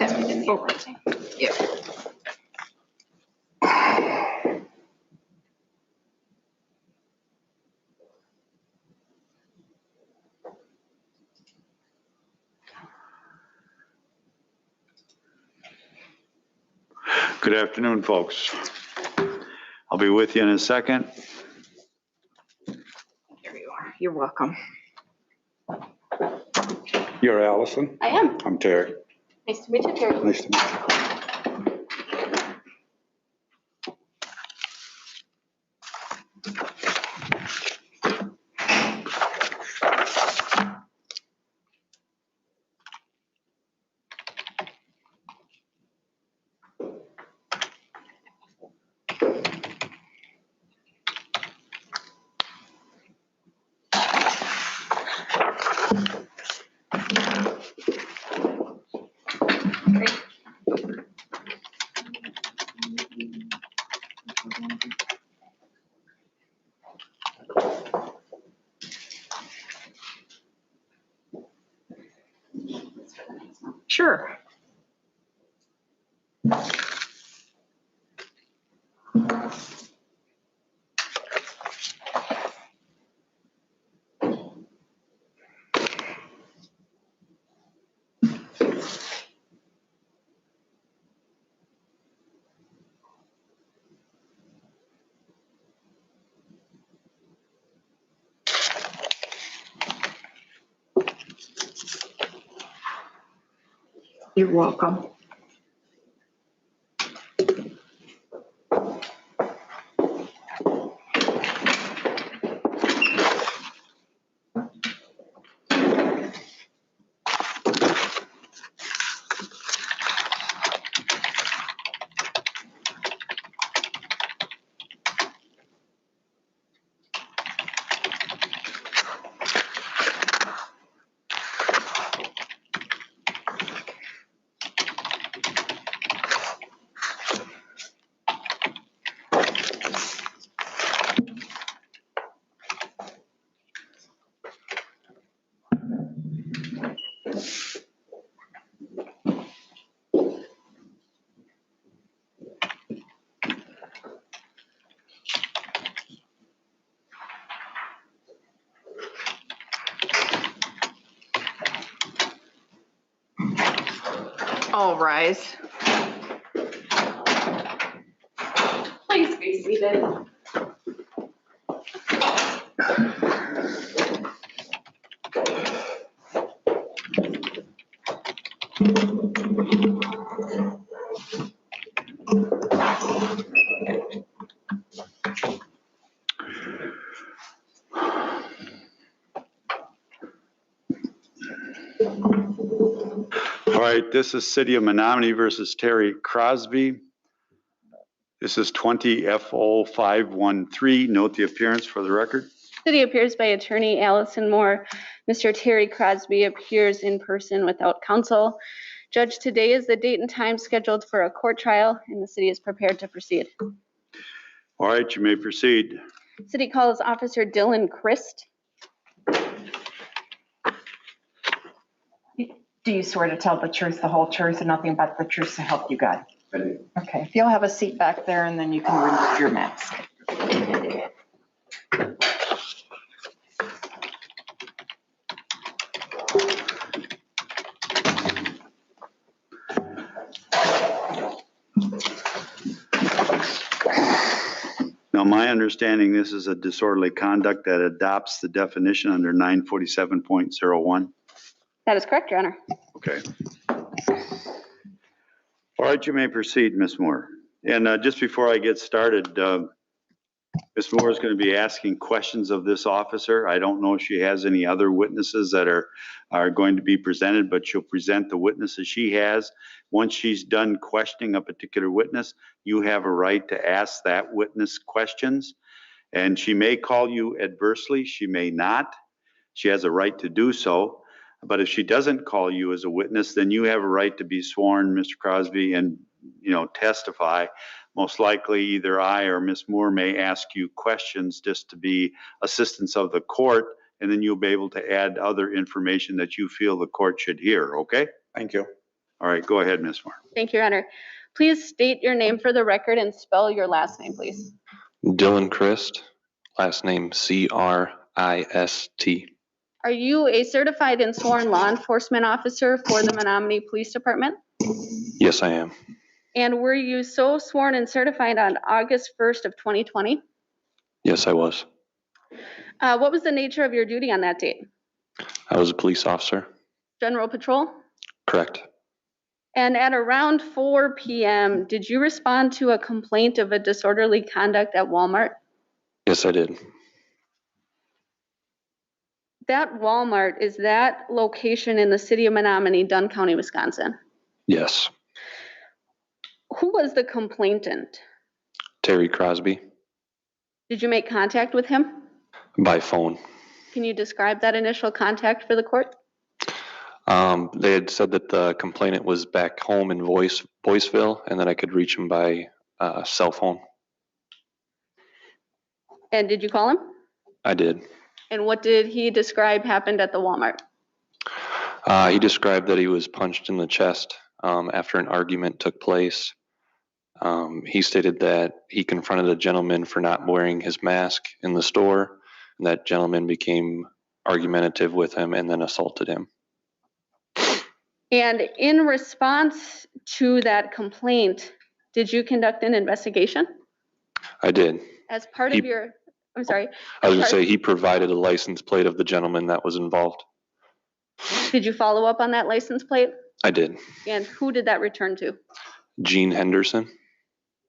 Okay. Oh, yeah. Good afternoon, folks. I'll be with you in a second. There you are. You're welcome. You're Allison? I am. I'm Terry. Nice to meet you, Terry. Nice to meet you. Sure. You're welcome. All rise. Please be seated. All right, this is City of Menominee versus Terry Crosby. This is 20FO513. Note the appearance for the record. City appears by attorney Allison Moore. Mr. Terry Crosby appears in person without counsel. Judge, today is the date and time scheduled for a court trial, and the city is prepared to proceed. All right, you may proceed. City calls Officer Dylan Christ. Do you swear to tell the truth, the whole truth, and nothing but the truth to help you God? I do. Okay, if you'll have a seat back there and then you can remove your mask. Now, my understanding, this is a disorderly conduct that adopts the definition under 947.01. That is correct, Your Honor. Okay. All right, you may proceed, Ms. Moore. And just before I get started, Ms. Moore is going to be asking questions of this officer. I don't know if she has any other witnesses that are going to be presented, but she'll present the witnesses she has. Once she's done questioning a particular witness, you have a right to ask that witness questions. And she may call you adversely, she may not. She has a right to do so. But if she doesn't call you as a witness, then you have a right to be sworn, Mr. Crosby, and testify. Most likely either I or Ms. Moore may ask you questions just to be assistance of the court, and then you'll be able to add other information that you feel the court should hear, okay? Thank you. All right, go ahead, Ms. Moore. Thank you, Your Honor. Please state your name for the record and spell your last name, please. Dylan Christ, last name C-R-I-S-T. Are you a certified and sworn law enforcement officer for the Menominee Police Department? Yes, I am. And were you so sworn and certified on August 1st of 2020? Yes, I was. What was the nature of your duty on that date? I was a police officer. General patrol? Correct. And at around 4 p.m., did you respond to a complaint of a disorderly conduct at Walmart? Yes, I did. That Walmart, is that location in the city of Menominee, Dunn County, Wisconsin? Yes. Who was the complainant? Terry Crosby, Did you make contact with him? by phone. Can you describe that initial contact for the court? They had said that the complainant was back home in Boyceville and that I could reach him by cell phone. And did you call him? I did. And what did he describe happened at the Walmart? He described that he was punched in the chest after an argument took place. He stated that he confronted a gentleman for not wearing his mask in the store, and that gentleman became argumentative with him and then assaulted him. And in response to that complaint, did you conduct an investigation? I did. As part of your, I'm sorry. I was going to say he provided a license plate of the gentleman that was involved. Did you follow up on that license plate? I did. And who did that return to? Gene Henderson.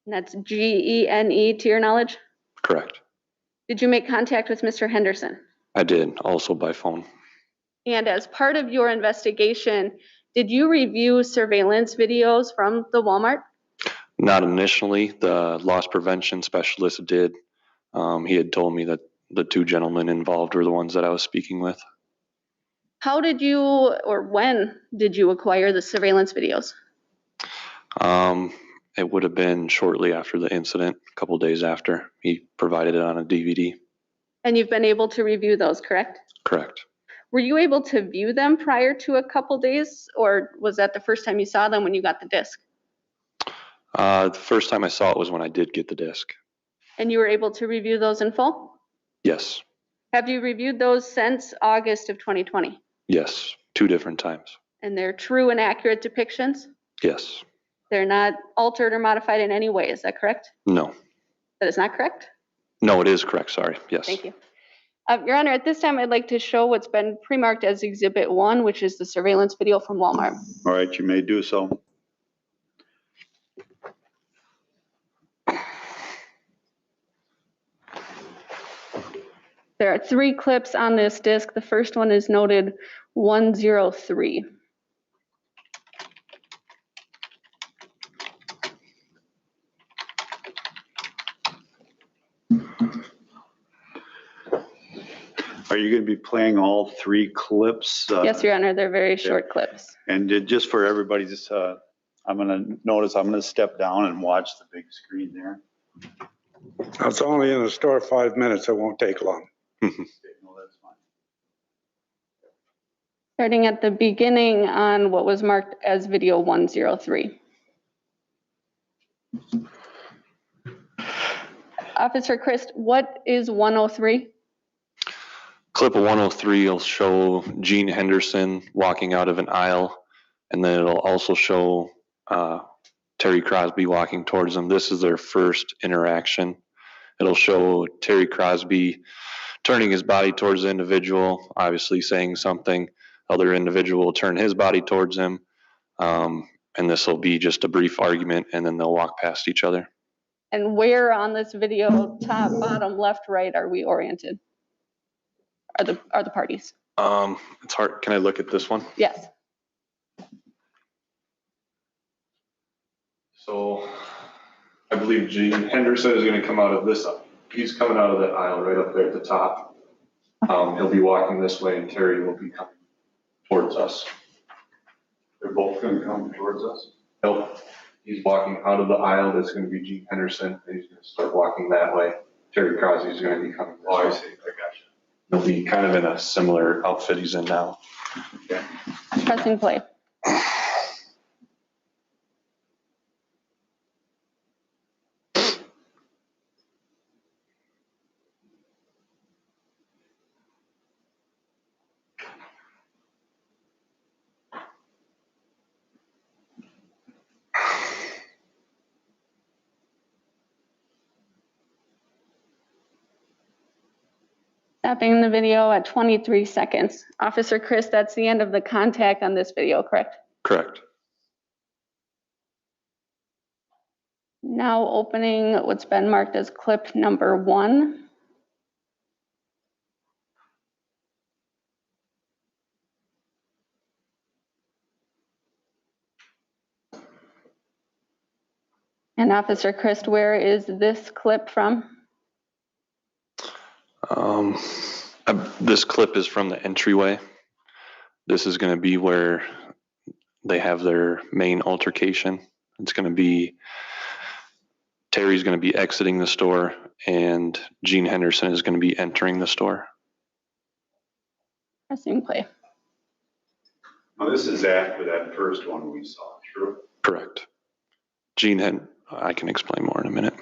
And that's Gene, to your knowledge? Correct. Did you make contact with Mr. Henderson? I did, also by phone. And as part of your investigation, did you review surveillance videos from the Walmart? Not initially. The loss prevention specialist did. He had told me that the two gentlemen involved were the ones that I was speaking with. How did you, or when did you acquire the surveillance videos? It would have been shortly after the incident, a couple days after. He provided it on a DVD. And you've been able to review those, correct? Correct. Were you able to view them prior to a couple days, or was that the first time you saw them when you got the disc? The first time I saw it was when I did get the disc. And you were able to review those in full? Yes. Have you reviewed those since August of 2020? Yes. 2 different times. And they're true and accurate depictions? Yes. They're not altered or modified in any way, is that correct? No. That is not correct? No, it is correct. Sorry. Yes. Thank you. Your Honor, at this time, I'd like to show what's been pre-marked as Exhibit 1, which is the surveillance video from Walmart. All right, you may do so. There are 3 clips on this disc. The first one is noted 103. Are you going to be playing all 3 clips? Yes, Your Honor, they're very short clips. And just for everybody, I'm going to step down and watch the big screen there. It's only in the store 5 minutes. It won't take long. No, that's fine. Starting at the beginning on what was marked as video 103. Officer Christ, what is 103? Clip of 103 will show Gene Henderson walking out of an aisle, and then it'll also show Terry Crosby walking towards him. This is their first interaction. It'll show Terry Crosby turning his body towards the individual, obviously saying something. Other individual will turn his body towards him, and this will be just a brief argument, and then they'll walk past each other. And where on this video, top, bottom, left, right, are we oriented? Are the parties? It's hard. Can I look at this one? Yes. So I believe Gene Henderson is going to come out of this. He's coming out of that aisle right up there at the top. He'll be walking this way, and Terry will be coming towards us. They're both going to come towards us? Nope. He's walking out of the aisle. That's going to be Gene Henderson, and he's going to start walking that way. Terry Crosby is going to be coming this way. Oh, I see. I got you. He'll be kind of in a similar outfit he's in now. Okay. Pressing play. Stopping the video at 23 seconds. Officer Chris, that's the end of the contact on this video, correct? Correct. Now opening what's been marked as clip number 1. And Officer Chris, where is this clip from? This clip is from the entryway. This is going to be where they have their main altercation. It's going to be Terry's going to be exiting the store and Gene Henderson is going to be entering the store. Pressing play. Now, this is after that first one we saw, true? Correct. I can explain more in a minute.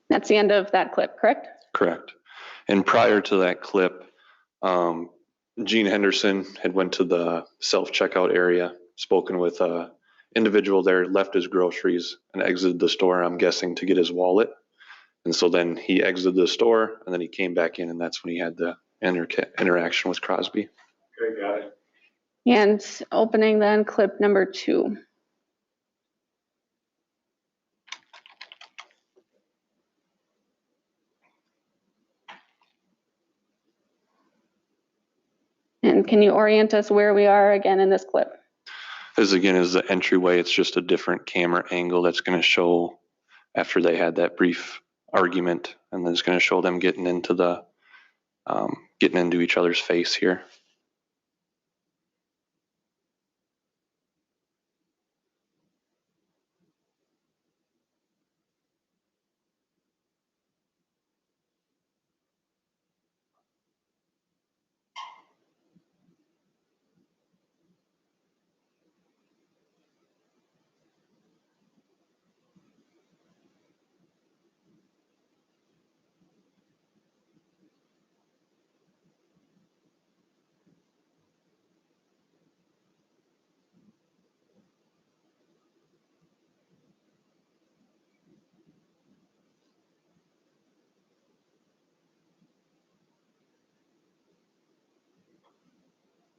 That's the end of that clip, correct? Correct. And prior to that clip, Gene Henderson had went to the self-checkout area, spoken with a individual there, left his groceries and exited the store, I'm guessing to get his wallet. And so then he exited the store and then he came back in and that's when he had the interaction with Crosby. Okay, got it. And opening then clip number 2. And can you orient us where we are again in this clip? This again is the entryway. It's just a different camera angle that's going to show after they had that brief argument, and then it's going to show them getting into each other's face here.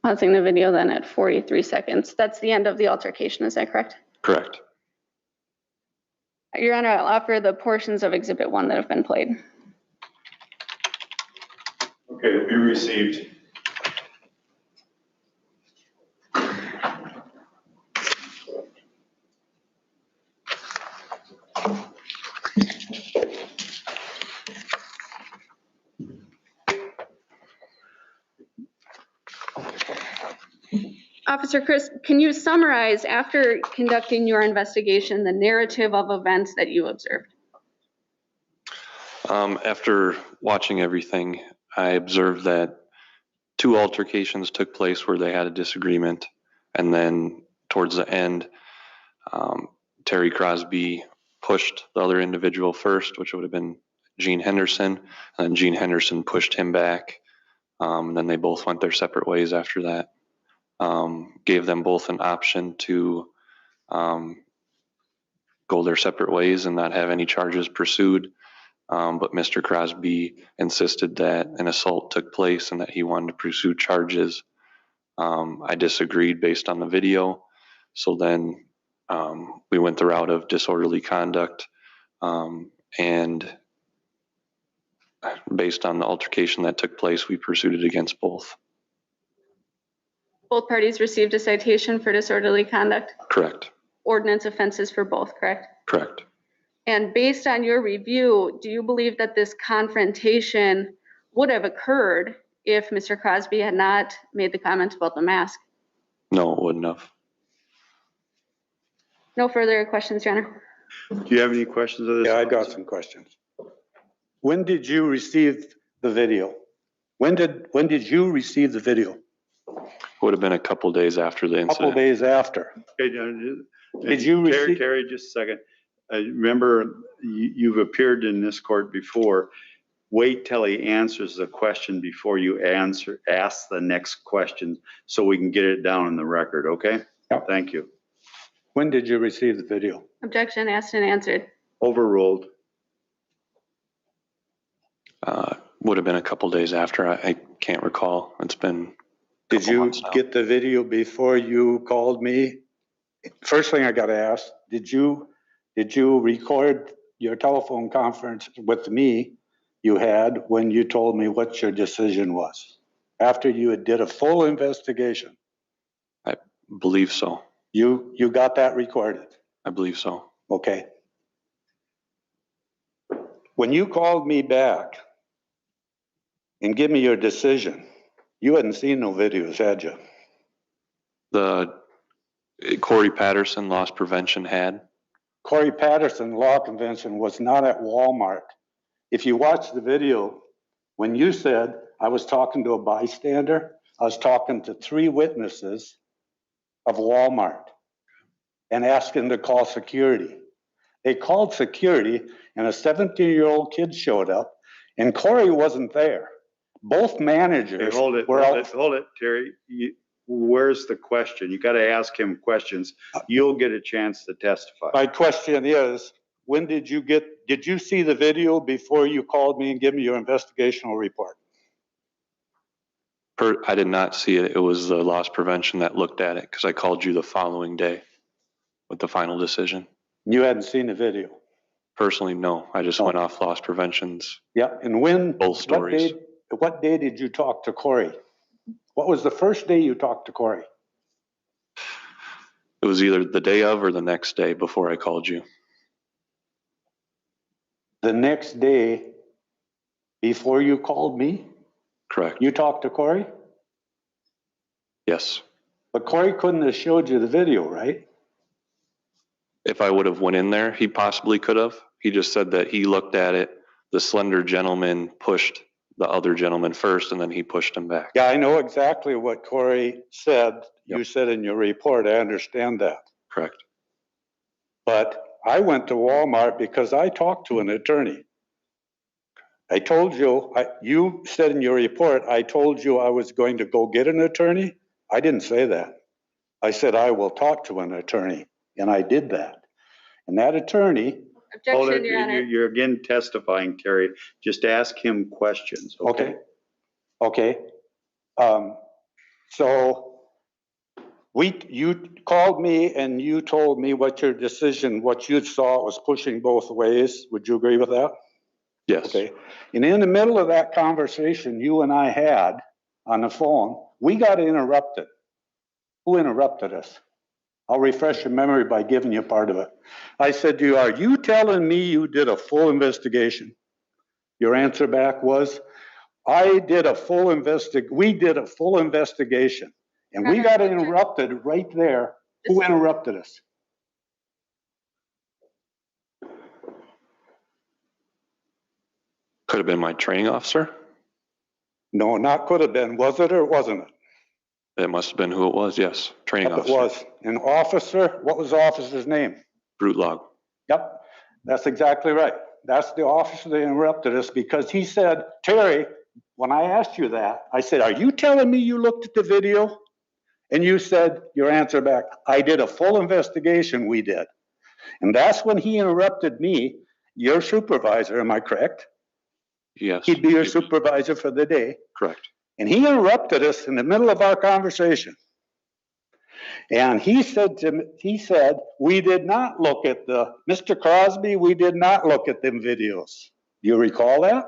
Pausing the video then at 43 seconds. That's the end of the altercation, is that correct? Correct. Your Honor, I'll offer the portions of Exhibit 1 that have been played. Okay, we received. Officer Chris, can you summarize, after conducting your investigation, the narrative of events that you observed? After watching everything, I observed that 2 altercations took place where they had a disagreement, and then towards the end, Terry Crosby pushed the other individual first, which would have been Gene Henderson, and then Gene Henderson pushed him back. Then they both went their separate ways after that. Gave them both an option to go their separate ways and not have any charges pursued. But Mr. Crosby insisted that an assault took place and that he wanted to pursue charges. I disagreed based on the video. So then we went the route of disorderly conduct. And based on the altercation that took place, we pursued it against both. Both parties received a citation for disorderly conduct? Correct. Ordinance offenses for both, correct? Correct. And based on your review, do you believe that this confrontation would have occurred if Mr. Crosby had not made the comment about the mask? No, it wouldn't have. No further questions, Your Honor. Do you have any questions of this? Yeah, I got some questions. When did you receive the video? When did you receive the video? Would have been a couple days after the Couple incident. days after. Okay, Did you receive? Terry, just a second. Remember, you've appeared in this court before. Wait till he answers the question before you ask the next question so we can get it down in the record, okay? Yep. Thank you. When did you receive the video? Objection asked and answered. Overruled. Would have been a couple days after. I can't recall. It's been. Did couple you months now. get the video before you called me? First thing I got to ask, did you record your telephone conference with me you had when you told me what your decision was? After you had did a full investigation? I believe so. You got that recorded? I believe so. Okay. When you called me back and give me your decision, you hadn't seen no videos, had you? The Corey Patterson loss prevention had. Corey Patterson Law Convention was not at Walmart. If you watch the video, when you said I was talking to a bystander, I was talking to 3 witnesses of Walmart and asking to call security. They called security and a 17-year-old kid showed up and Corey wasn't there. Both managers were out. Hold it, Terry. Where's the question? You got to ask him questions. You'll get a chance to testify. My question is, when did you see the video before you called me and give me your investigational report? I did not see it. It was the loss prevention that looked at it because I called you the following day with the final decision. You hadn't seen the video? Personally, no. I just went off loss prevention's. Yeah, and when? Both stories. What day did you talk to Corey? What was the first day you talked to Corey? It was either the day of or the next day before I called you. The next day before you called me? Correct. You talked to Corey? Yes. But Corey couldn't have showed you the video, right? If I would have went in there, he possibly could have. He just said that he looked at it. The slender gentleman pushed the other gentleman first, and then he pushed him back. Yeah, I know exactly what Corey said. Yep. You said in your report, I understand that. Correct. But I went to Walmart because I talked to an attorney. I told you, you said in your report, I told you I was going to go get an attorney. I didn't say that. I said, I will talk to an attorney, and I did that. And that attorney. Objection, Your Honor. You're again testifying, Terry. Just ask him questions. Okay. So you called me and you told me what your decision, what you saw was pushing both ways. Would you agree with that? Yes. Okay. And in the middle of that conversation you and I had on the phone, we got interrupted. Who interrupted us? I'll refresh your memory by giving you part of it. I said to you, are you telling me you did a full investigation? Your answer back was, we did a full investigation. And we got interrupted right there. Who interrupted us? Could have been my training officer. No, not could have been. Was it or wasn't it? It must have been who it was. Yes. Training Yep, officer. it was. An officer, what was the officer's name? Brute log. Yep, that's exactly right. That's the officer that interrupted us because he said, Terry, when I asked you that, I said, are you telling me you looked at the video? And you said, your answer back, I did a full investigation, we did. And that's when he interrupted me, your supervisor, am I correct? Yes. He'd be your supervisor for the day. Correct. And he interrupted us in the middle of our conversation. And he said, we did not look at Mr. Crosby, we did not look at them videos. Do you recall that?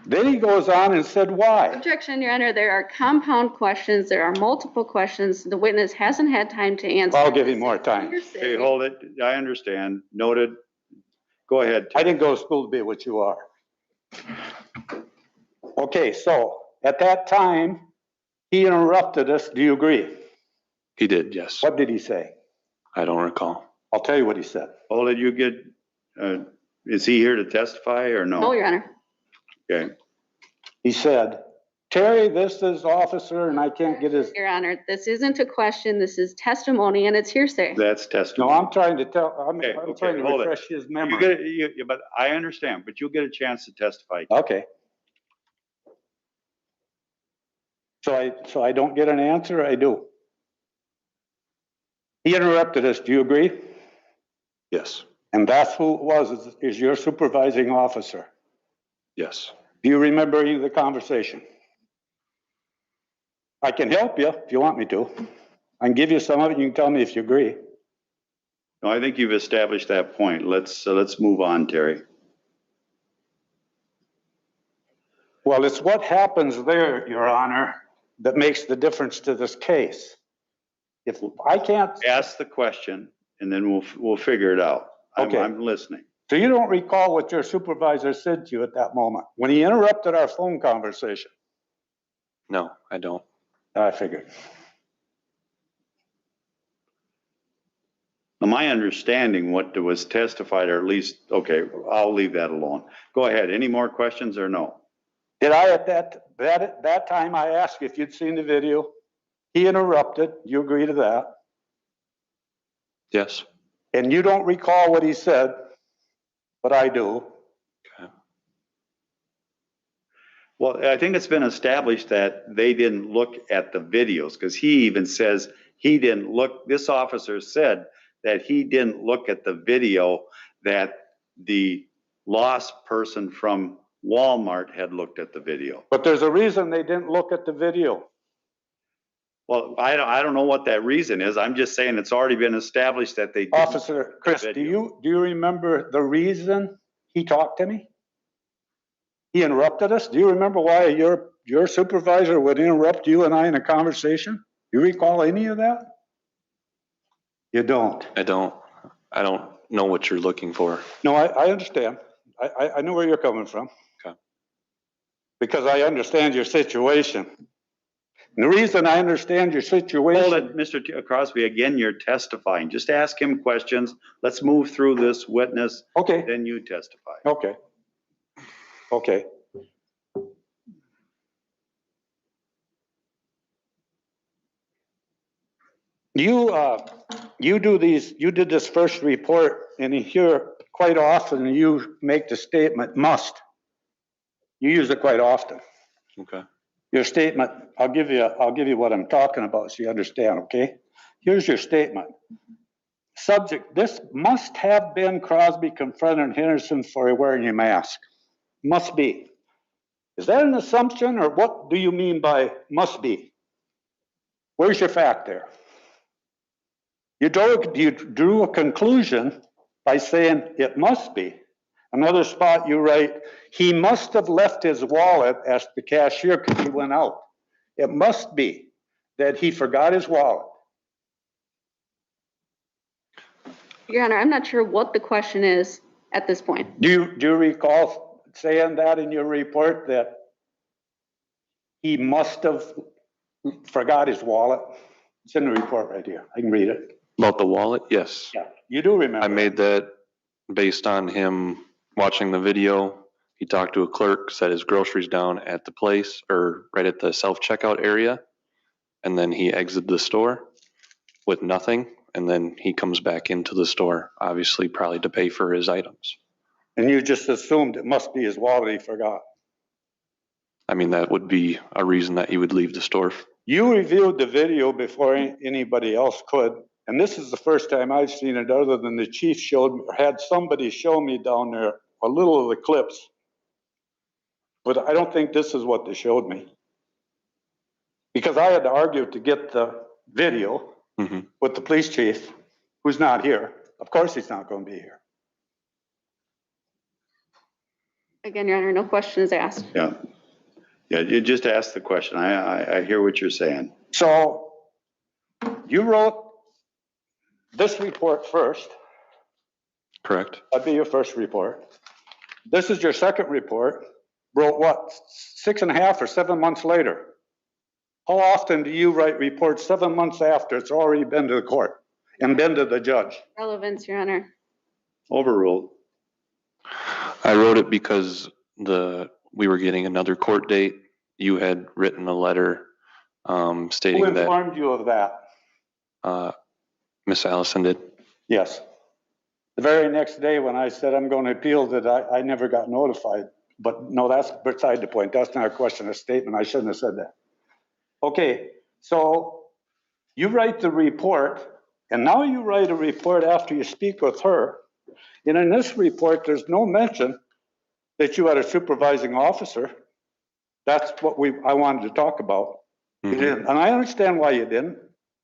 Then he goes on and said, why? Objection, Your Honor. There are compound questions. There are multiple questions. The witness hasn't had time to answer. I'll give him more time. Okay, hold it. I understand. Noted. Go ahead. I didn't go to school to be what you are. Okay, so at that time, he interrupted us. Do you agree? He did. Yes. What did he say? I don't recall. I'll tell you what he said. Hold it. Is he here to testify or no? No, Your Honor. Okay, He said, Terry, this is officer, and I can't get his, Your Honor, this isn't a question, this is testimony and it's hearsay. that's no, testimony. I'm trying to tell, I'm Okay, trying to hold it. refresh his You memory. get, but I understand, but you'll get a chance to testify. Okay. So I don't get an answer, I do. He interrupted us, do you agree? Yes, And that's who it was, is your supervising officer. yes. Do you remember any of the conversation? I can help you if you want me to. I can give you some of it, you can tell me if you agree. No, I think you've established that point. Let's move on, Terry. Well, it's what happens there, Your Honor, that makes the difference to this case. If I can't, Ask the question and then we'll figure it out. Okay. I'm listening. so you don't recall what your supervisor said to you at that moment, when he interrupted our phone conversation? No, I don't. I figured. Now, my understanding, what was testified, or at least, okay, I'll leave that alone. Go ahead. Any more questions or no? Did I at that time, I asked if you'd seen the video? He interrupted, you agree to that? Yes. And you don't recall what he said, but I do. Well, I think it's been established that they didn't look at the videos, because he even says he didn't look, this officer said that he didn't look at the video that the lost person from Walmart had looked at the video. But there's a reason they didn't look at the video. Well, I don't know what that reason is. I'm just saying it's already been established that they didn't. Officer Chris, do you remember the reason he talked to me? He interrupted us? Do you remember why your supervisor would interrupt you and I in a conversation? You recall any of that? You don't. I don't know what you're looking for. No, I understand. I know where you're coming from. Okay. Because I understand your situation. And the reason I understand your situation. Hold it, Mr. Crosby, again, you're testifying. Just ask him questions. Let's move through this witness. Okay. Then you testify. Okay. Okay. You did this first report, and here quite often you make the statement must. You use it quite often. Okay. Your statement, I'll give you what I'm talking about so you understand, okay? Here's your statement. Subject, this must have been Crosby confronting Henderson for wearing a mask. Must be. Is that an assumption, or what do you mean by must be? Where's your fact there? You drew a conclusion by saying it must be. Another spot you write, he must have left his wallet at the cashier because he went out. It must be that he forgot his wallet. Your Honor, I'm not sure what the question is at this point. Do you recall saying that in your report, that he must have forgot his wallet? It's in the report right here. I can read it. About the wallet? Yes. Yeah, you do remember. I made that based on him watching the video. He talked to a clerk, set his groceries down at the place or right at the self-checkout area. And then he exited the store with nothing. And then he comes back into the store, obviously probably to pay for his items. And you just assumed it must be his wallet he forgot. I mean, that would be a reason that he would leave the store. You reviewed the video before anybody else could. And this is the first time I've seen it, other than the chief had somebody show me down there a little of the clips. But I don't think this is what they showed me. Because I had to argue to get the video with the police chief, who's not here. Of course he's not going to be here. Again, Your Honor, no questions asked. Yeah. Yeah, you just asked the question. I hear what you're saying. So you wrote this report first. Correct. That'd be your first report. This is your second report. Wrote what, 6.5 or 7 months later? How often do you write reports 7 months after it's already been to the court and been to the judge? Relevance, Your Honor. Overruled. I wrote it because the we were getting another court date. You had written a letter Who stating that informed you of that? Miss Allison did. Yes. The very next day when I said I'm going to appeal that, I never got notified. But no, that's beside the point. That's not a question, a statement. I shouldn't have said that. Okay, so you write the report, and now you write a report after you speak with her. And in this report, there's no mention that you had a supervising officer. That's what I wanted to talk about. You didn't. And I understand why you didn't,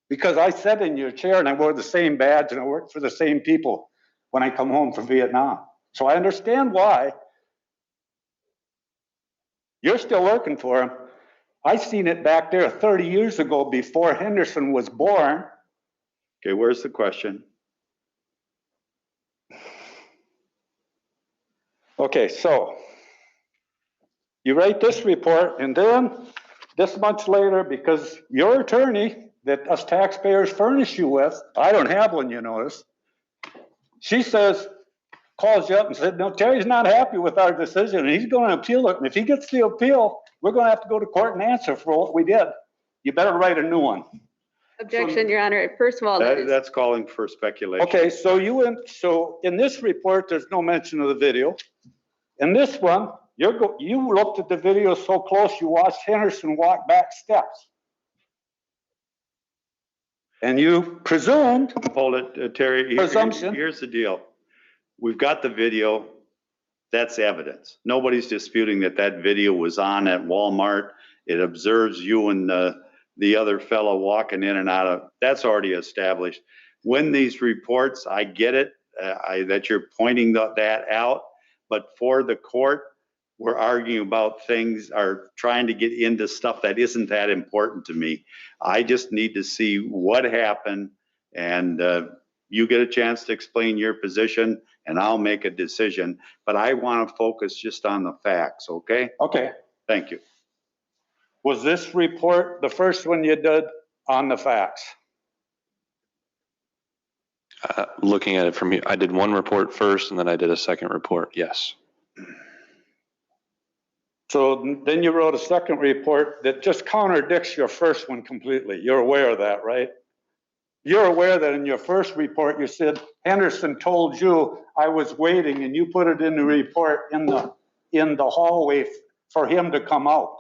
because I sat in your chair and I wore the same badge and I worked for the same people when I come home from Vietnam. So I understand why you're still working for him. I seen it back there 30 years ago before Henderson was born. Okay, where's the question? Okay, so you write this report, and then this much later, because your attorney that us taxpayers furnish you with, I don't have one, you notice, she says, calls you up and said, no, Terry's not happy with our decision, and he's going to appeal it. And if he gets the appeal, we're going to have to go to court and answer for what we did. You better write a new one. Objection, Your Honor. First of all, That's calling for speculation. Okay, so in this report, there's no mention of the video. In this one, you looked at the video so close, you watched Henderson walk back steps. And you presumed. Hold it, Terry. Presumption. Here's the deal. We've got the video. That's evidence. Nobody's disputing that that video was on at Walmart. It observes you and the other fellow walking in and out of. That's already established. When these reports, I get it, that you're pointing that out, but for the court, we're arguing about things, are trying to get into stuff that isn't that important to me. I just need to see what happened, and you get a chance to explain your position, and I'll make a decision. But I want to focus just on the facts, okay? Okay. Thank you. Was this report the first one you did on the facts? Looking at it from here, I did one report first and then I did a second report. Yes. So then you wrote a second report that just contradicts your first one completely. You're aware of that, right? You're aware that in your first report, you said Henderson told you I was waiting, and you put it in the report in the hallway for him to come out.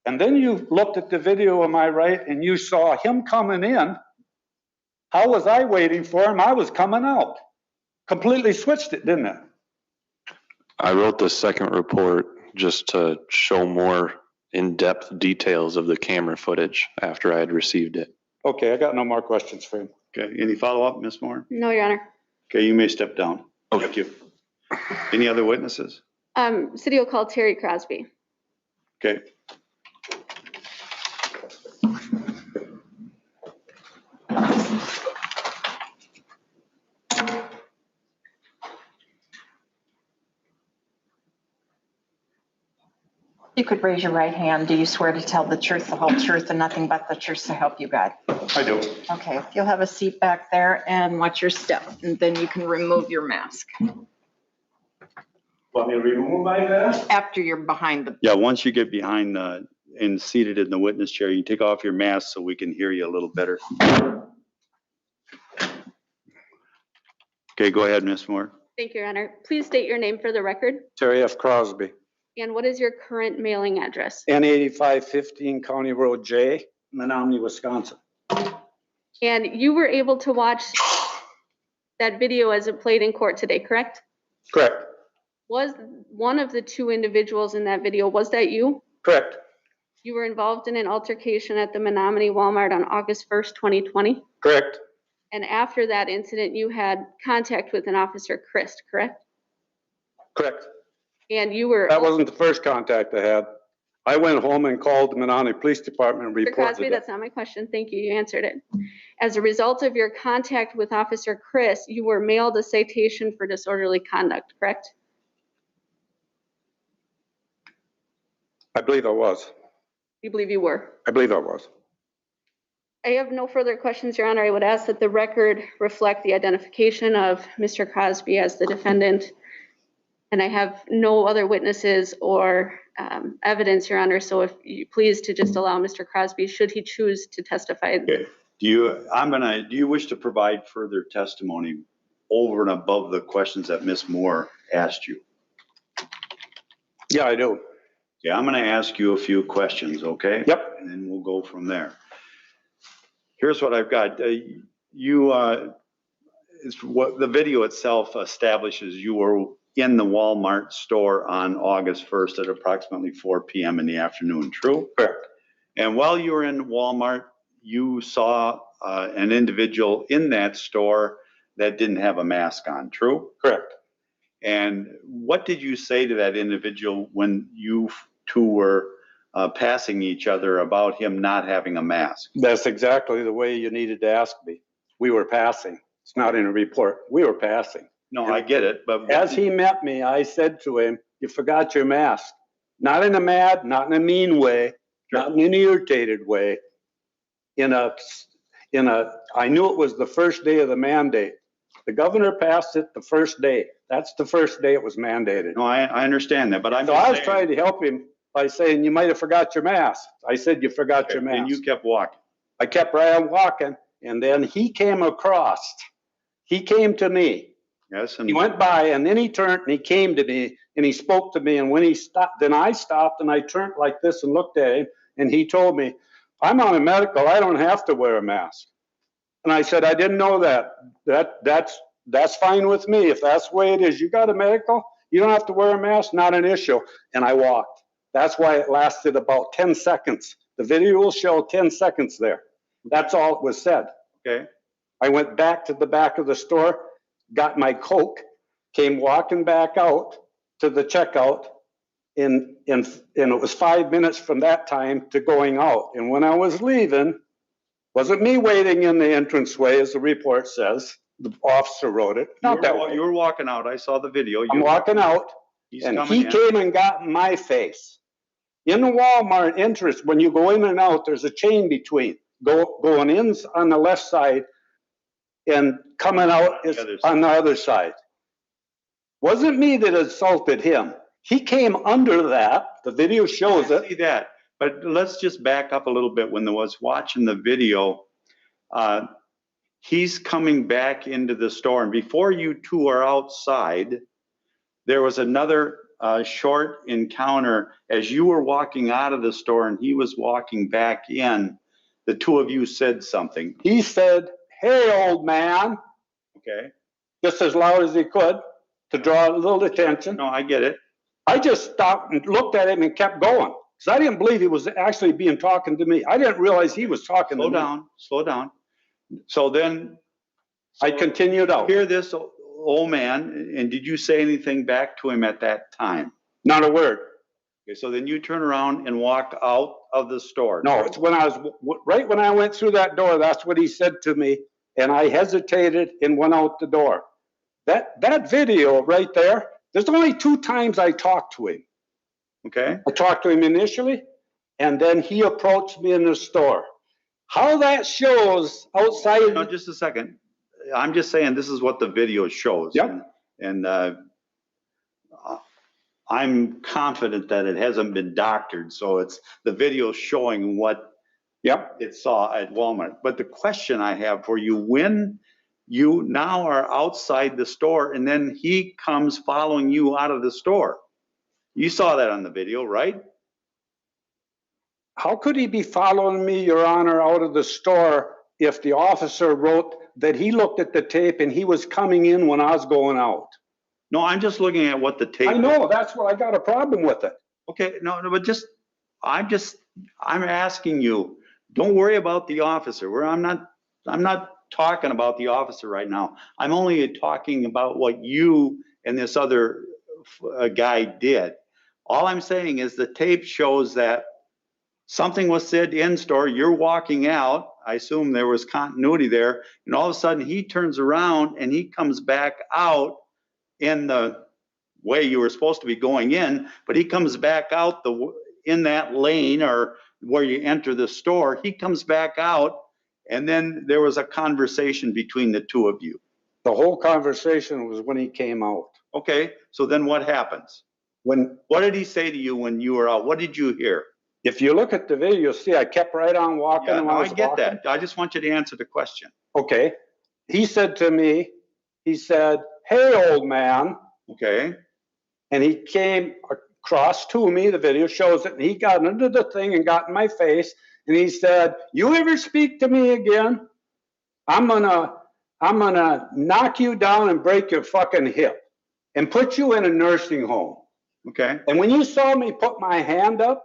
And then you looked at the video, am I right? And you saw him coming in. How was I waiting for him? I was coming out. Completely switched it, didn't it? I wrote the second report just to show more in-depth details of the camera footage after I had received it. Okay, I got no more questions for him. Okay, any follow-up, Ms. Moore? no, Your Honor. Okay, you may step down. Okay. Thank you. Any other witnesses? City will call Terry Crosby. Okay. You could raise your right hand. Do you swear to tell the truth, the whole truth, and nothing but the truth to help you God? I do. Okay, if you'll have a seat back there and watch your step, and then you can remove your mask Want me to remove my mask? after you're behind the. Yeah, once you get behind and seated in the witness chair, you take off your mask so we can hear you a little better. Okay, go ahead, Ms. Moore. Thank you, Your Honor. Please state your name for the record. Terry F. Crosby. And what is your current mailing address? N8515 County Road J, Menominee, Wisconsin. And you were able to watch that video as it played in court today, correct? Correct. Was one of the two individuals in that video, was that you? Correct. You were involved in an altercation at the Menominee Walmart on August 1st, 2020. Correct. And after that incident, you had contact with an Officer Christ, correct? Correct. And you were. That wasn't the first contact I had. I went home and called the Menominee Police Department and Mr. reported Crosby, it. that's not my question. Thank you. You answered it. As a result of your contact with Officer Chris, you were mailed a citation for disorderly conduct, correct? I believe I was. You believe you were? I believe I was. I have no further questions, Your Honor. I would ask that the record reflect the identification of Mr. Crosby as the defendant And I have no other witnesses or evidence, Your Honor, so if you please to just allow Mr. Crosby, should he choose to testify. Okay. Do you wish to provide further testimony over and above the questions that Ms. Moore asked you? Yeah, I do. Yeah, I'm going to ask you a few questions, okay? Yep. And then we'll go from there. Here's what I've got. It's what the video itself establishes. You were in the Walmart store on August 1st at approximately 4 p.m. in the afternoon, true? Correct. And while you were in Walmart, you saw an individual in that store that didn't have a mask on, true? Correct. And what did you say to that individual when you two were passing each other about him not having a mask? That's exactly the way you needed to ask me. We were passing. It's not in a report. We were passing. No, I get it, but As he met me, I said to him, "You forgot your mask." Not in a mad, not in a mean way, not in an irritated way. I knew it was the first day of the mandate. The governor passed it the first day. That's the first day it was mandated. No, I understand that, but I'm So just I was saying- trying to help him by saying, "You might have forgot your mask." I said, "You forgot your mask." And you kept walking. I kept right on walking, and then he came across. He came to me. Yes, and He went by, and then he turned and he came to me and he spoke to me. And when he stopped, then I stopped and I turned like this and looked at him. And he told me, "I'm on a medical. I don't have to wear a mask." And I said, "I didn't know that. That's fine with me. If that's the way it is, you got a medical, you don't have to wear a mask, not an issue." And I walked. That's why it lasted about 10 seconds. The video will show 10 seconds there. That's all it was said. okay, I went back to the back of the store, got my Coke, came walking back out to the checkout, and it was 5 minutes from that time to going out. And when I was leaving, wasn't me waiting in the entranceway, as the report says. The officer wrote it. Not that way. you were walking out. I saw the video. I'm walking out, He's and coming he in. came and got in my face. In the Walmart entrance, when you go in and out, there's a chain between. Going in on the left side and coming out is on the other side. Wasn't me that assaulted him. He came under that. The video shows I it. see that, but let's just back up a little bit. When I was watching the video, he's coming back into the store, and before you two are outside, there was another short encounter as you were walking out of the store and he was walking back in. The two of you said something. He said, "Hey, old man," Okay. just as loud as he could to draw a little attention. No, I get it. I just stopped and looked at him and kept going because I didn't believe he was actually being talking to me. I didn't realize he was talking to Slow me. down, slow down. So then I continued out. hear this old man, and did you say anything back to him at that time? Not a word. Okay, so then you turn around and walk out of the store. No, it's when I was, right when I went through that door, that's what he said to me. And I hesitated and went out the door. That video right there, there's only 2 times I talked to him. Okay, I talked to him initially, and then he approached me in the store. How that shows outside. no, just a second. I'm just saying this is what the video shows. Yep. And I'm confident that it hasn't been doctored, so it's the video showing what Yep. it saw at Walmart. But the question I have for you, when you now are outside the store and then he comes following you out of the store, you saw that on the video, right? How could he be following me, Your Honor, out of the store if the officer wrote that he looked at the tape and he was coming in when I was going out? No, I'm just looking at what the tape. I know, that's what I got a problem with it. Okay, no, but I'm asking you, don't worry about the officer. I'm not talking about the officer right now. I'm only talking about what you and this other guy did. All I'm saying is the tape shows that something was said in store, you're walking out, I assume there was continuity there, and all of a sudden he turns around and he comes back out in the way you were supposed to be going in, but he comes back out in that lane or where you enter the store, he comes back out, and then there was a conversation between the two of you. The whole conversation was when he came out. Okay, so then what happens? What did he say to you when you were out? What did you hear? If you look at the video, you'll see I kept right on walking. Yeah, when no, I was get walking. that. I just want you to answer the question. Okay. He said to me, he said, "Hey, old man." Okay, And he came across to me, the video shows it, and he got under the thing and got in my face, and he said, "You ever speak to me again, I'm gonna knock you down and break your fucking hip and put you in a nursing home." okay, And when you saw me put my hand up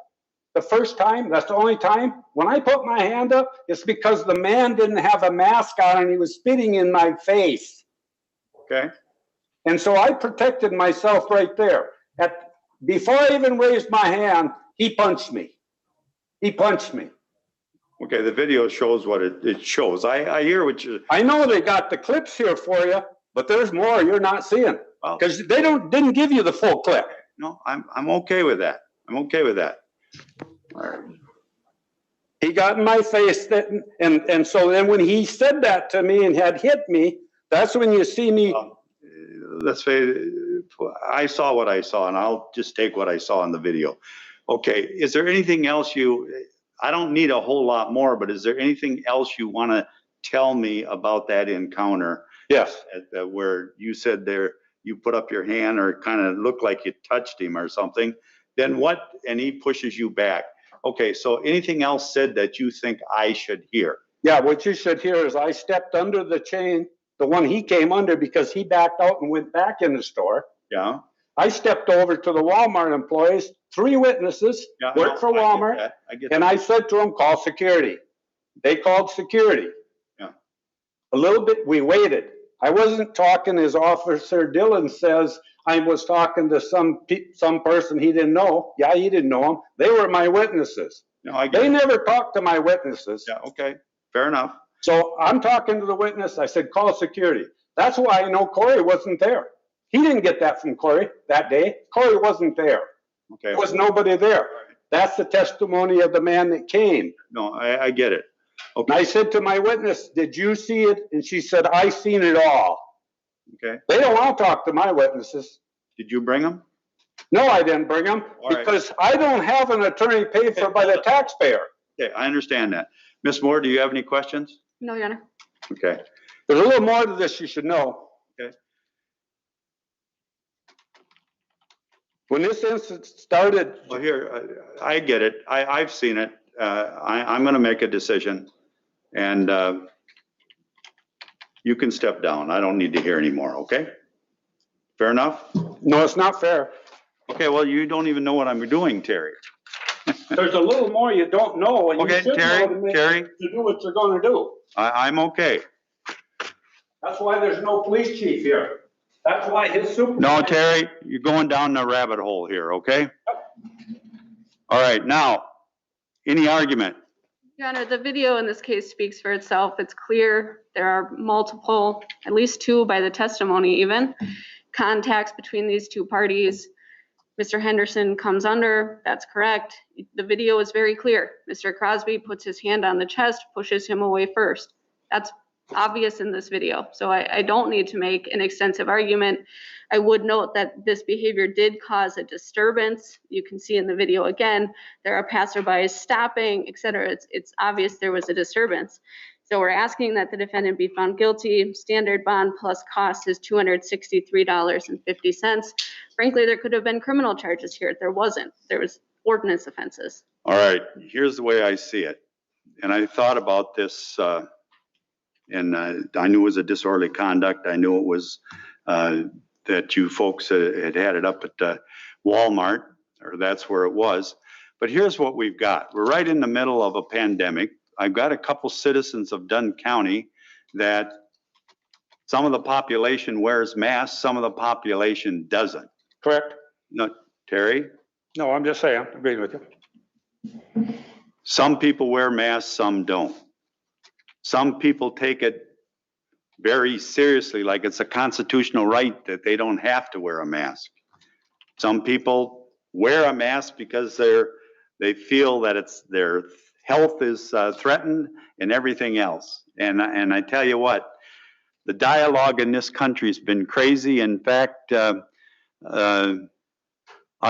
the first time, that's the only time, when I put my hand up, it's because the man didn't have a mask on and he was spitting in my face. okay. And so I protected myself right there. Before I even raised my hand, he punched me. He punched me. Okay, the video shows what it shows. I hear what you, I know they got the clips here for you, but there's more you're not seeing well, because they didn't give you the full clip. no, I'm okay with that. I'm okay with that. All right. He got in my face, and so then when he said that to me and had hit me, that's when you see me. Let's say I saw what I saw, and I'll just take what I saw in the video. Okay, is there anything else I don't need a whole lot more, but is there anything else you want to tell me about that encounter? Yes. Where you said you put up your hand or it kind of looked like you touched him or something. Then what? And he pushes you back. Okay, so anything else said that you think I should hear? Yeah, what you should hear is I stepped under the chain, the one he came under because he backed out and went back in the store. Yeah. I stepped over to the Walmart employees, 3 witnesses, Yeah, worked for Walmart, and I said to them, "Call security." They called security. Yeah. A little bit, we waited. I wasn't talking as Officer Dillon says, I was talking to some person he didn't know. Yeah, he didn't know them. They were my witnesses. No, I get They it. never talked to my witnesses. Yeah, okay, fair enough. So I'm talking to the witness. I said, "Call security." That's why I know Corey wasn't there. He didn't get that from Corey that day. Corey wasn't there. Okay. There was nobody there. That's the testimony of the man that came. No, I get it. And Okay, I said to my witness, "Did you see it?" And she said, "I seen it all." okay. They don't want to talk to my witnesses. Did you bring him? No, I didn't bring them All right. because I don't have an attorney paid for by the taxpayer. Okay, I understand that. Ms. Moore, do you have any questions? No, Your Honor. Okay, There's a little more to this you should know. okay. When this incident started, Well, here, I get it. I've seen it. I'm going to make a decision, and you can step down. I don't need to hear anymore, okay? Fair enough? no, it's not fair. Okay, well, you don't even know what I'm doing, Terry. There's a little more you don't know, and you Okay, should know Terry, to do what you're going to do. I'm okay. That's why there's no police chief here. That's why his supervisor. No, Terry, you're going down the rabbit hole here, okay? All right, now, any argument? Your Honor, the video in this case speaks for itself. It's clear there are multiple, at least 2 by the testimony even, contacts between these 2 parties. Mr. Henderson comes under, that's correct. The video is very clear. Mr. Crosby puts his hand on the chest, pushes him away first. That's obvious in this video. So I don't need to make an extensive argument. I would note that this behavior did cause a disturbance. You can see in the video again, there are passerbys stopping, et cetera. It's obvious there was a disturbance. So we're asking that the defendant be found guilty. Standard bond plus cost is $263.50. Frankly, there could have been criminal charges here. There wasn't. There was ordinance offenses. All right, here's the way I see it. And I thought about this, and I knew it was a disorderly conduct. I knew it was that you folks had it up at Walmart, or that's where it was. But here's what we've got. We're right in the middle of a pandemic. I've got a couple citizens of Dunn County that some of the population wears masks, some of the population doesn't. Correct? No, Terry? No, I'm just saying, agreeing with you. Some people wear masks, some don't. Some people take it very seriously, like it's a constitutional right that they don't have to wear a mask. Some people wear a mask because they feel that their health is threatened and everything else. And I tell you what, The dialogue in this country has been crazy. In fact, our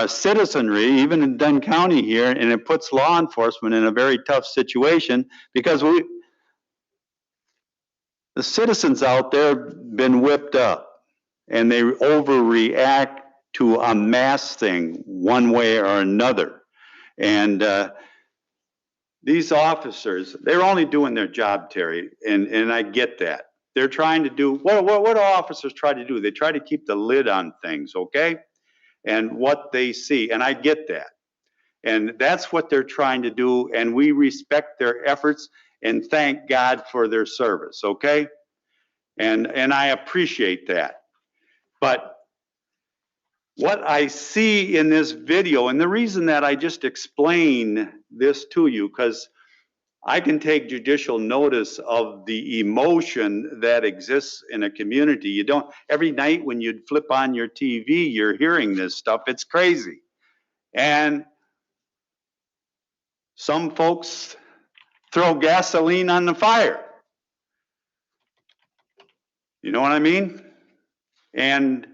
citizenry, even in Dunn County here, and it puts law enforcement in a very tough situation because the citizens out there have been whipped up and they overreact to a mass thing one way or another. And these officers, they're only doing their job, Terry, and I get that. They're trying to do, what do officers try to do? They try to keep the lid on things, okay? And what they see, and I get that. And that's what they're trying to do, and we respect their efforts and thank God for their service, okay? And I appreciate that. But what I see in this video, and the reason that I just explain this to you, because I can take judicial notice of the emotion that exists in a community. You don't, every night when you flip on your TV, you're hearing this stuff. It's crazy. And some folks throw gasoline on the fire. You know what I mean? And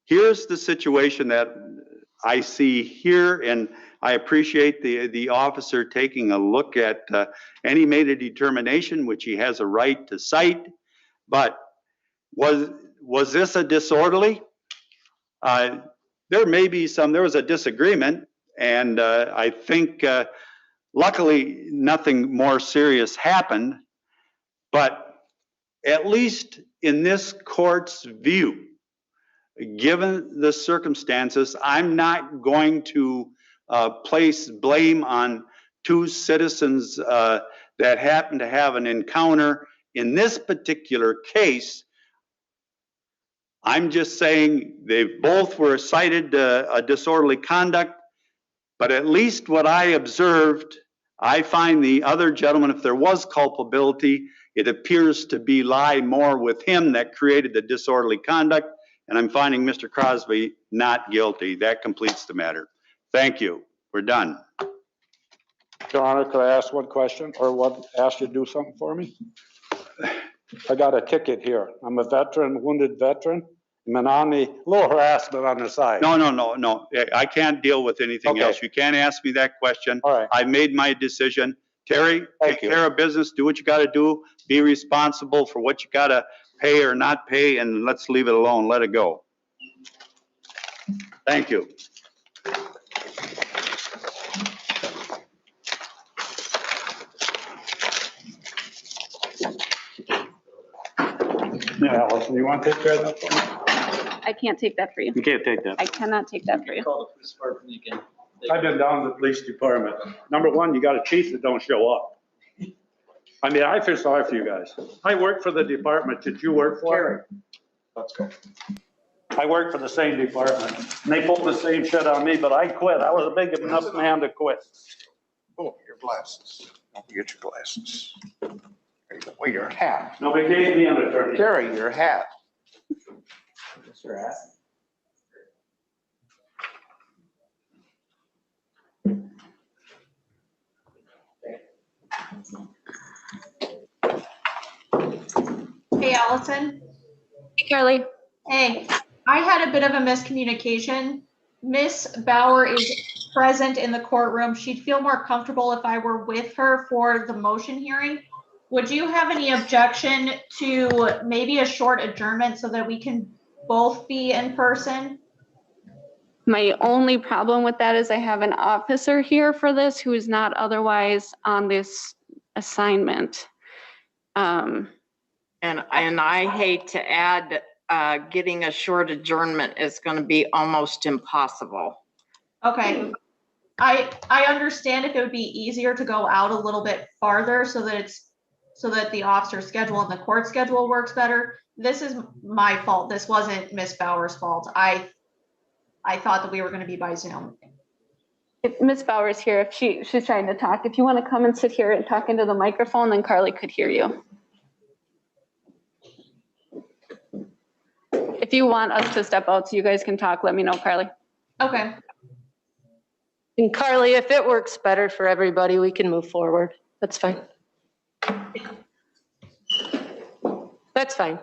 here's the situation that I see here, and I appreciate the officer taking a look at, and he made a determination, which he has a right to cite, but was this a disorderly? There may be there was a disagreement, and I think luckily nothing more serious happened, but at least in this court's view, given the circumstances, I'm not going to place blame on two citizens that happen to have an encounter in this particular case. I'm just saying they both were cited a disorderly conduct, but at least what I observed, I find the other gentleman, if there was culpability, it appears to lie more with him that created the disorderly conduct, and I'm finding Mr. Crosby not guilty. That completes the matter. Thank you. We're done. Your Honor, could I ask one question or ask you to do something for me? I got a ticket here. I'm a veteran, wounded veteran. I'm on a little harassment on the side. No. I can't deal with anything Okay. else. You can't ask me that question. All right. I made my decision. Terry, Thank take you. care of business, do what you gotta do, be responsible for what you gotta pay or not pay, and let's leave it alone, let it go. Thank you. Yeah, Allison, you want to take care of that for me? I can't take that for you. You can't take that. I cannot take that for you. Call the police department again. I've been down to the police department. Number one, you got a chief that don't show up. I mean, I feel sorry for you guys. I work for the department that you work for. Let's go. I work for the same department. And they pulled the same shit on me, but I quit. I was a big enough man to quit. Oh, your glasses. Don't forget your glasses. There you go. Well, your hat. Nobody gave me an attorney. Terry, your hat. Mr. Hass? Hey, Allison. Hey, Carly. Hey, I had a bit of a miscommunication. Miss Bauer is present in the courtroom. She'd feel more comfortable if I were with her for the motion hearing. Would you have any objection to maybe a short adjournment so that we can both be in person? My only problem with that is I have an officer here for this who is not otherwise on this assignment. And I hate to add, getting a short adjournment is going to be almost impossible. Okay. I understand if it would be easier to go out a little bit farther so that the officer's schedule and the court schedule works better. This is my fault. This wasn't Miss Bauer's fault. I thought that we were going to be by Zoom. If Ms. Bauer's here, if she's trying to talk, if you want to come and sit here and talk into the microphone, then Carly could hear you. If you want us to step out so you guys can talk, let me know, Carly. Okay. And Carly, if it works better for everybody, we can move forward. That's fine. That's fine.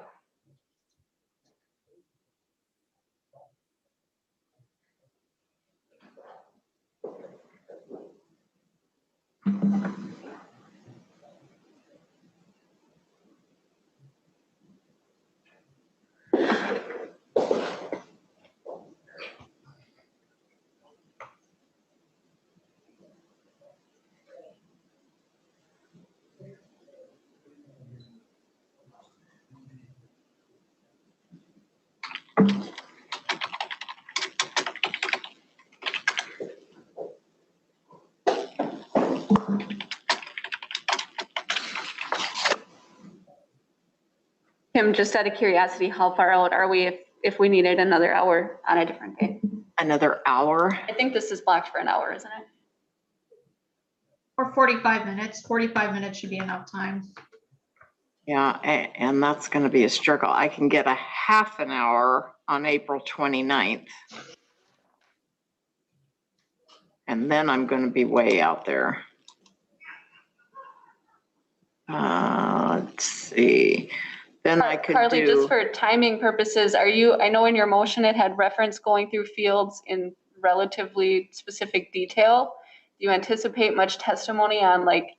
Kim, just out of curiosity, how far out are we if we needed another hour on a different day? Another hour? I think this is blocked for an hour, isn't it? Or 45 minutes. 45 minutes should be enough time. Yeah, and that's going to be a struggle. I can get a half an hour on April 29th. And then I'm going to be way out there. Let's see. Then I could Carly, just do, for timing purposes, I know in your motion it had reference going through fields in relatively specific detail. Do you anticipate much testimony on like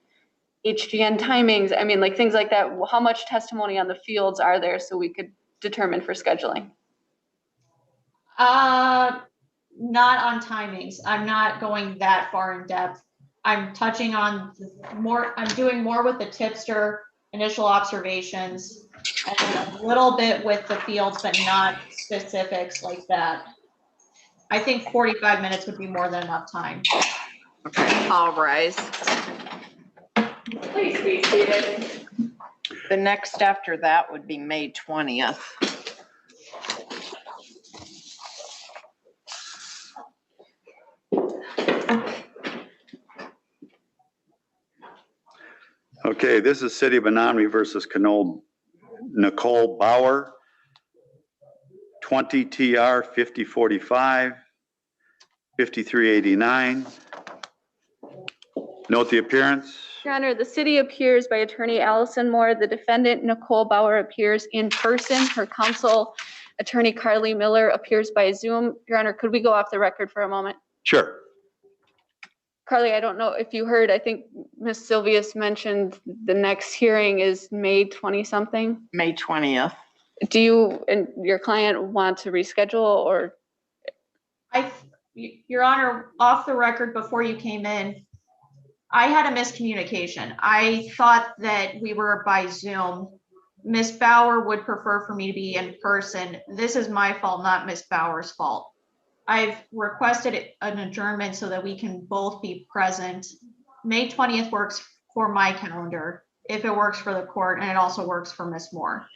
HGN timings? I mean, like things like that. How much testimony on the fields are there so we could determine for scheduling? Not on timings. I'm not going that far in depth. I'm touching on more, I'm doing more with the tipster, initial observations, and then a little bit with the fields, but not specifics like that. I think 45 minutes would be more than enough time. okay, I'll rise. Please be seated. The next after that would be May 20th. Okay, this is City of Menominee versus Nicole Bauer, 20 TR 5045, 5389. Note the appearance. Your Honor, the city appears by Attorney Allison Moore. The defendant, Nicole Bauer, appears in person. Her counsel, Attorney Carly Miller, appears by Zoom. Your Honor, could we go off the record for a moment? Sure. Carly, I don't know if you heard, I think Ms. Silvius mentioned the next hearing is May 20-something. May 20th. Do you and your client want to reschedule or? Your Honor, off the record before you came in, I had a miscommunication. I thought that we were by Zoom. Ms. Bauer would prefer for me to be in person. This is my fault, not Ms. Bauer's fault. I've requested an adjournment so that we can both be present. May 20th works for my calendar, if it works for the court, and it also works for Ms. Moore.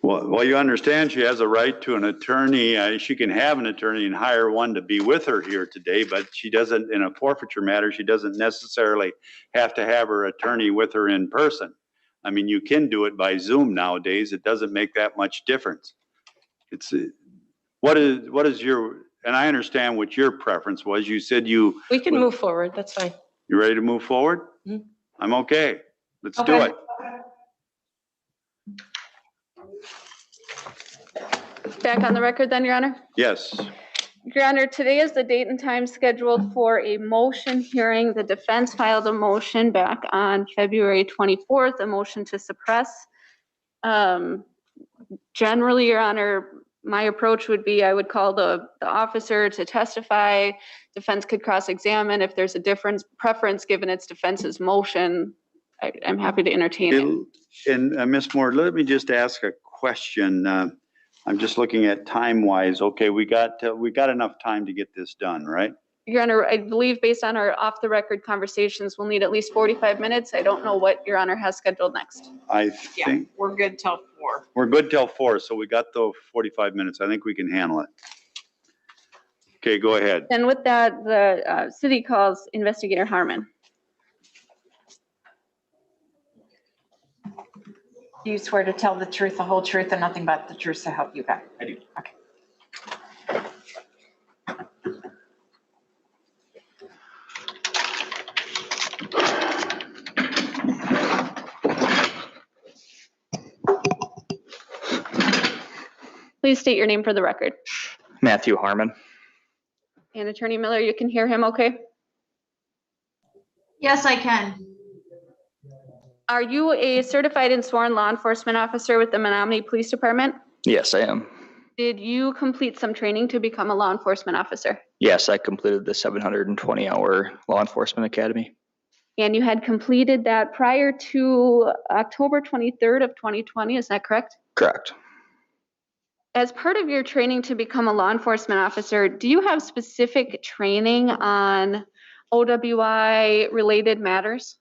Well, you understand she has a right to an attorney. She can have an attorney and hire one to be with her here today, but she doesn't, in a forfeiture matter, she doesn't necessarily have to have her attorney with her in person. I mean, you can do it by Zoom nowadays. It doesn't make that much difference. It's, what is your, and I understand what your preference was. You said We can move forward. That's fine. You ready to move forward? Mhm. I'm okay. Let's do Okay. it. Back on the record then, Your Honor? Yes. Your Honor, today is the date and time scheduled for a motion hearing. The defense filed a motion back on February 24th, a motion to suppress. Generally, Your Honor, my approach would be I would call the officer to testify. Defense could cross-examine. If there's a difference preference given its defense's motion, I'm happy to entertain it. And Ms. Moore, let me just ask a question. I'm just looking at time-wise. Okay, we got enough time to get this done, right? Your Honor, I believe based on our off-the-record conversations, we'll need at least 45 minutes. I don't know what Your Honor has scheduled next. I Yeah, think we're good till 4. we're good till 4, so we got the 45 minutes. I think we can handle it. Okay, go ahead. And with that, the city calls Investigator Harmon. Do you swear to tell the truth, the whole truth, and nothing but the truth, so help you God? I do. Okay. Please state your name for the record. Matthew Harmon. And Attorney Miller, you can hear him okay? Yes, I can. Are you a certified and sworn law enforcement officer with the Menominee Police Department? Yes, I am. Did you complete some training to become a law enforcement officer? Yes, I completed the 720-hour law enforcement academy. And you had completed that prior to October 23rd of 2020, is that correct? Correct. As part of your training to become a law enforcement officer, do you have specific training on OWI-related matters?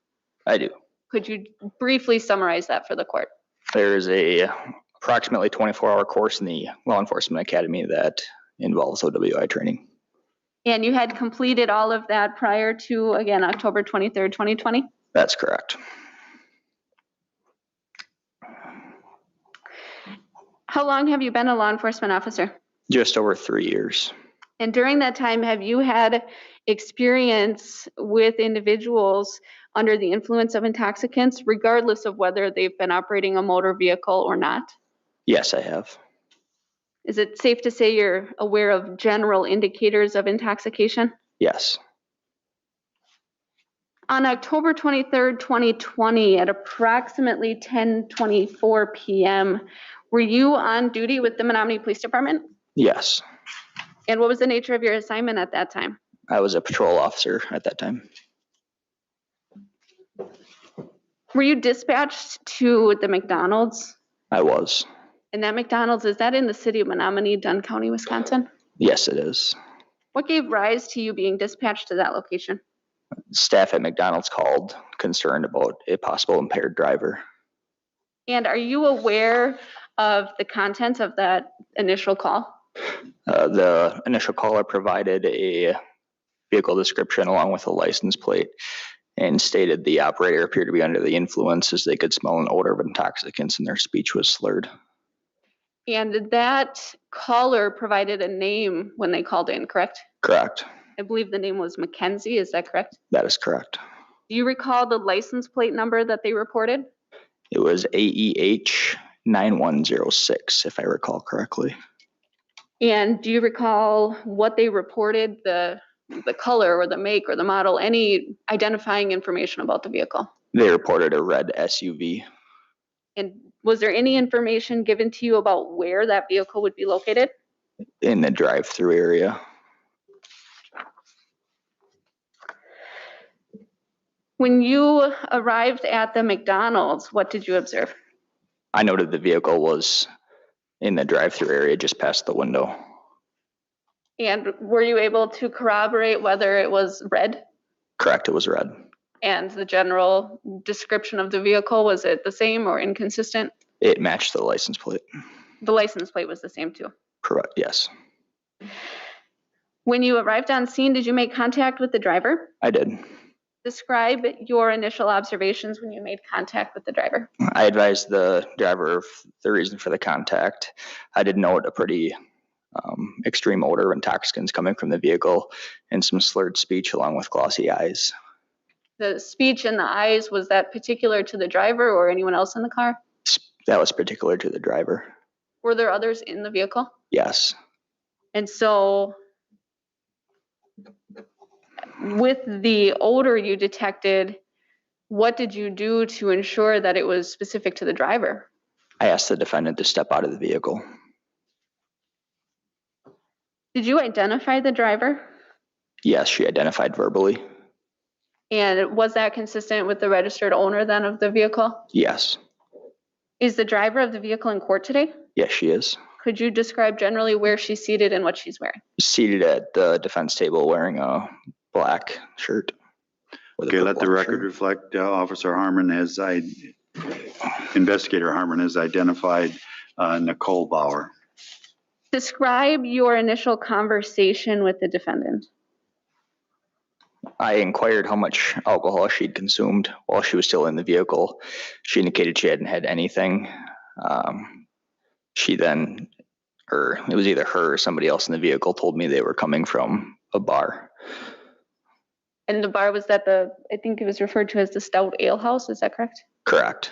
I do. Could you briefly summarize that for the court? There's a approximately 24-hour course in the law enforcement academy that involves OWI training. And you had completed all of that prior to, again, October 23rd, 2020? That's correct. How long have you been a law enforcement officer? Just over 3 years. And during that time, have you had experience with individuals under the influence of intoxicants, regardless of whether they've been operating a motor vehicle or not? Yes, I have. Is it safe to say you're aware of general indicators of intoxication? Yes. On October 23rd, 2020, at approximately 10:24 p.m., were you on duty with the Menominee Police Department? Yes. And what was the nature of your assignment at that time? I was a patrol officer at that time. Were you dispatched to the McDonald's? I was. And that McDonald's, is that in the city of Menominee, Dunn County, Wisconsin? Yes, it is. What gave rise to you being dispatched to that location? Staff at McDonald's called concerned about a possible impaired driver. And are you aware of the contents of that initial call? The initial caller provided a vehicle description along with a license plate and stated the operator appeared to be under the influence as they could smell an odor of intoxicants and their speech was slurred. And that caller provided a name when they called in, correct? Correct. I believe the name was Mackenzie, is that correct? That is correct. Do you recall the license plate number that they reported? It was AEH 9106, if I recall correctly. And do you recall what they reported, the color or the make or the model, any identifying information about the vehicle? They reported a red SUV. And was there any information given to you about where that vehicle would be located? In the drive-through area. When you arrived at the McDonald's, what did you observe? I noted the vehicle was in the drive-through area just past the window. And were you able to corroborate whether it was red? Correct, it was red. And the general description of the vehicle, was it the same or inconsistent? It matched the license plate. The license plate was the same too. Correct, yes. When you arrived on scene, did you make contact with the driver? I did. Describe your initial observations when you made contact with the driver. I advised the driver of the reason for the contact. I did note a pretty extreme odor of intoxicants coming from the vehicle and some slurred speech along with glossy eyes. The speech in the eyes, was that particular to the driver or anyone else in the car? That was particular to the driver. Were there others in the vehicle? Yes. And so with the odor you detected, what did you do to ensure that it was specific to the driver? I asked the defendant to step out of the vehicle. Did you identify the driver? Yes, she identified verbally. And was that consistent with the registered owner then of the vehicle? Yes. Is the driver of the vehicle in court today? Yes, she is. Could you describe generally where she's seated and what she's wearing? Seated at the defense table wearing a black shirt. Okay, let the record reflect Officer Harmon Investigator Harmon has identified Nicole Bauer. Describe your initial conversation with the defendant. I inquired how much alcohol she'd consumed while she was still in the vehicle. She indicated she hadn't had anything. She then, or it was either her or somebody else in the vehicle, told me they were coming from a bar. And the bar was that I think it was referred to as the Stout Ale House, is that correct? Correct.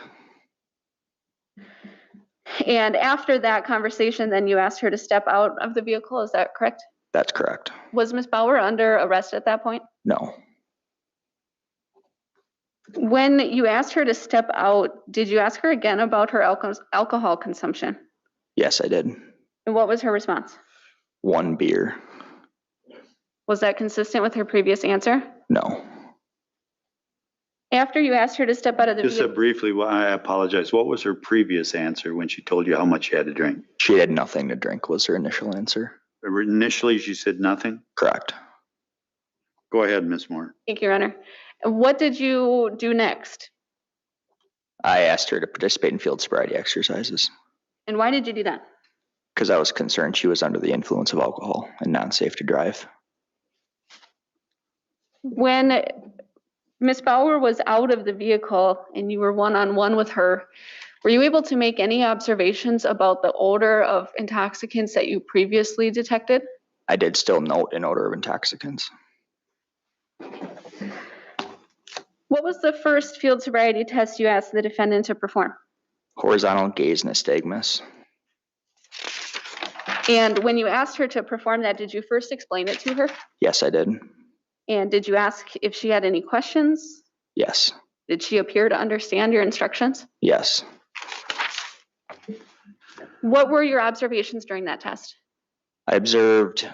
And after that conversation, then you asked her to step out of the vehicle, is that correct? That's correct. Was Ms. Bauer under arrest at that point? No, When you asked her to step out, did you ask her again about her alcohol consumption? yes, I did. And what was her response? 1 beer. Was that consistent with her previous answer? No, After you asked her to step out of the Just vehicle, briefly, I apologize. What was her previous answer when she told you how much she had to drink? she had nothing to drink was her initial answer. Initially, she said nothing? Correct. Go ahead, Ms. Moore. thank you, Your Honor. What did you do next? I asked her to participate in field sobriety exercises And why did you do that? because I was concerned she was under the influence of alcohol and not safe to drive. When Ms. Bauer was out of the vehicle and you were one-on-one with her, were you able to make any observations about the odor of intoxicants that you previously detected? I did still note an odor of intoxicants. What was the first field sobriety test you asked the defendant to perform? Horizontal gaze nystagmus. And when you asked her to perform that, did you first explain it to her? Yes, I did. And did you ask if she had any questions? Yes. Did she appear to understand your instructions? Yes. What were your observations during that test? I observed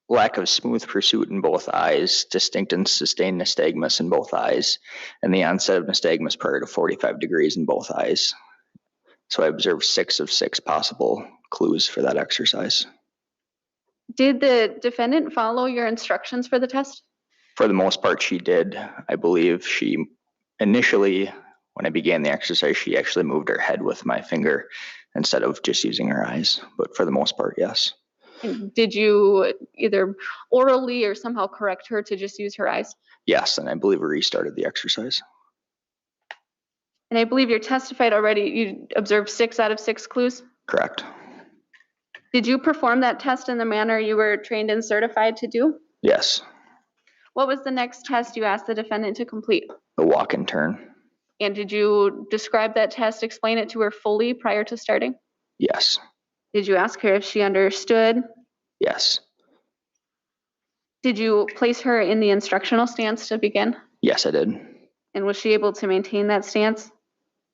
lack of smooth pursuit in both eyes, distinct and sustained nystagmus in both eyes, and the onset of nystagmus prior to 45 degrees in both eyes. So I observed 6 of 6 possible clues for that exercise. Did the defendant follow your instructions for the test? For the most part, she did. I believe she initially, when I began the exercise, she actually moved her head with my finger instead of just using her eyes. But for the most part, yes. And did you either orally or somehow correct her to just use her eyes? Yes, and I believe we restarted the exercise. And I believe you testified already, you observed 6 out of 6 clues? Correct. Did you perform that test in the manner you were trained and certified to do? Yes. What was the next test you asked the defendant to complete? The walk and turn. And did you describe that test, explain it to her fully prior to starting? Yes. Did you ask her if she understood? Yes. Did you place her in the instructional stance to begin? Yes, I did. And was she able to maintain that stance?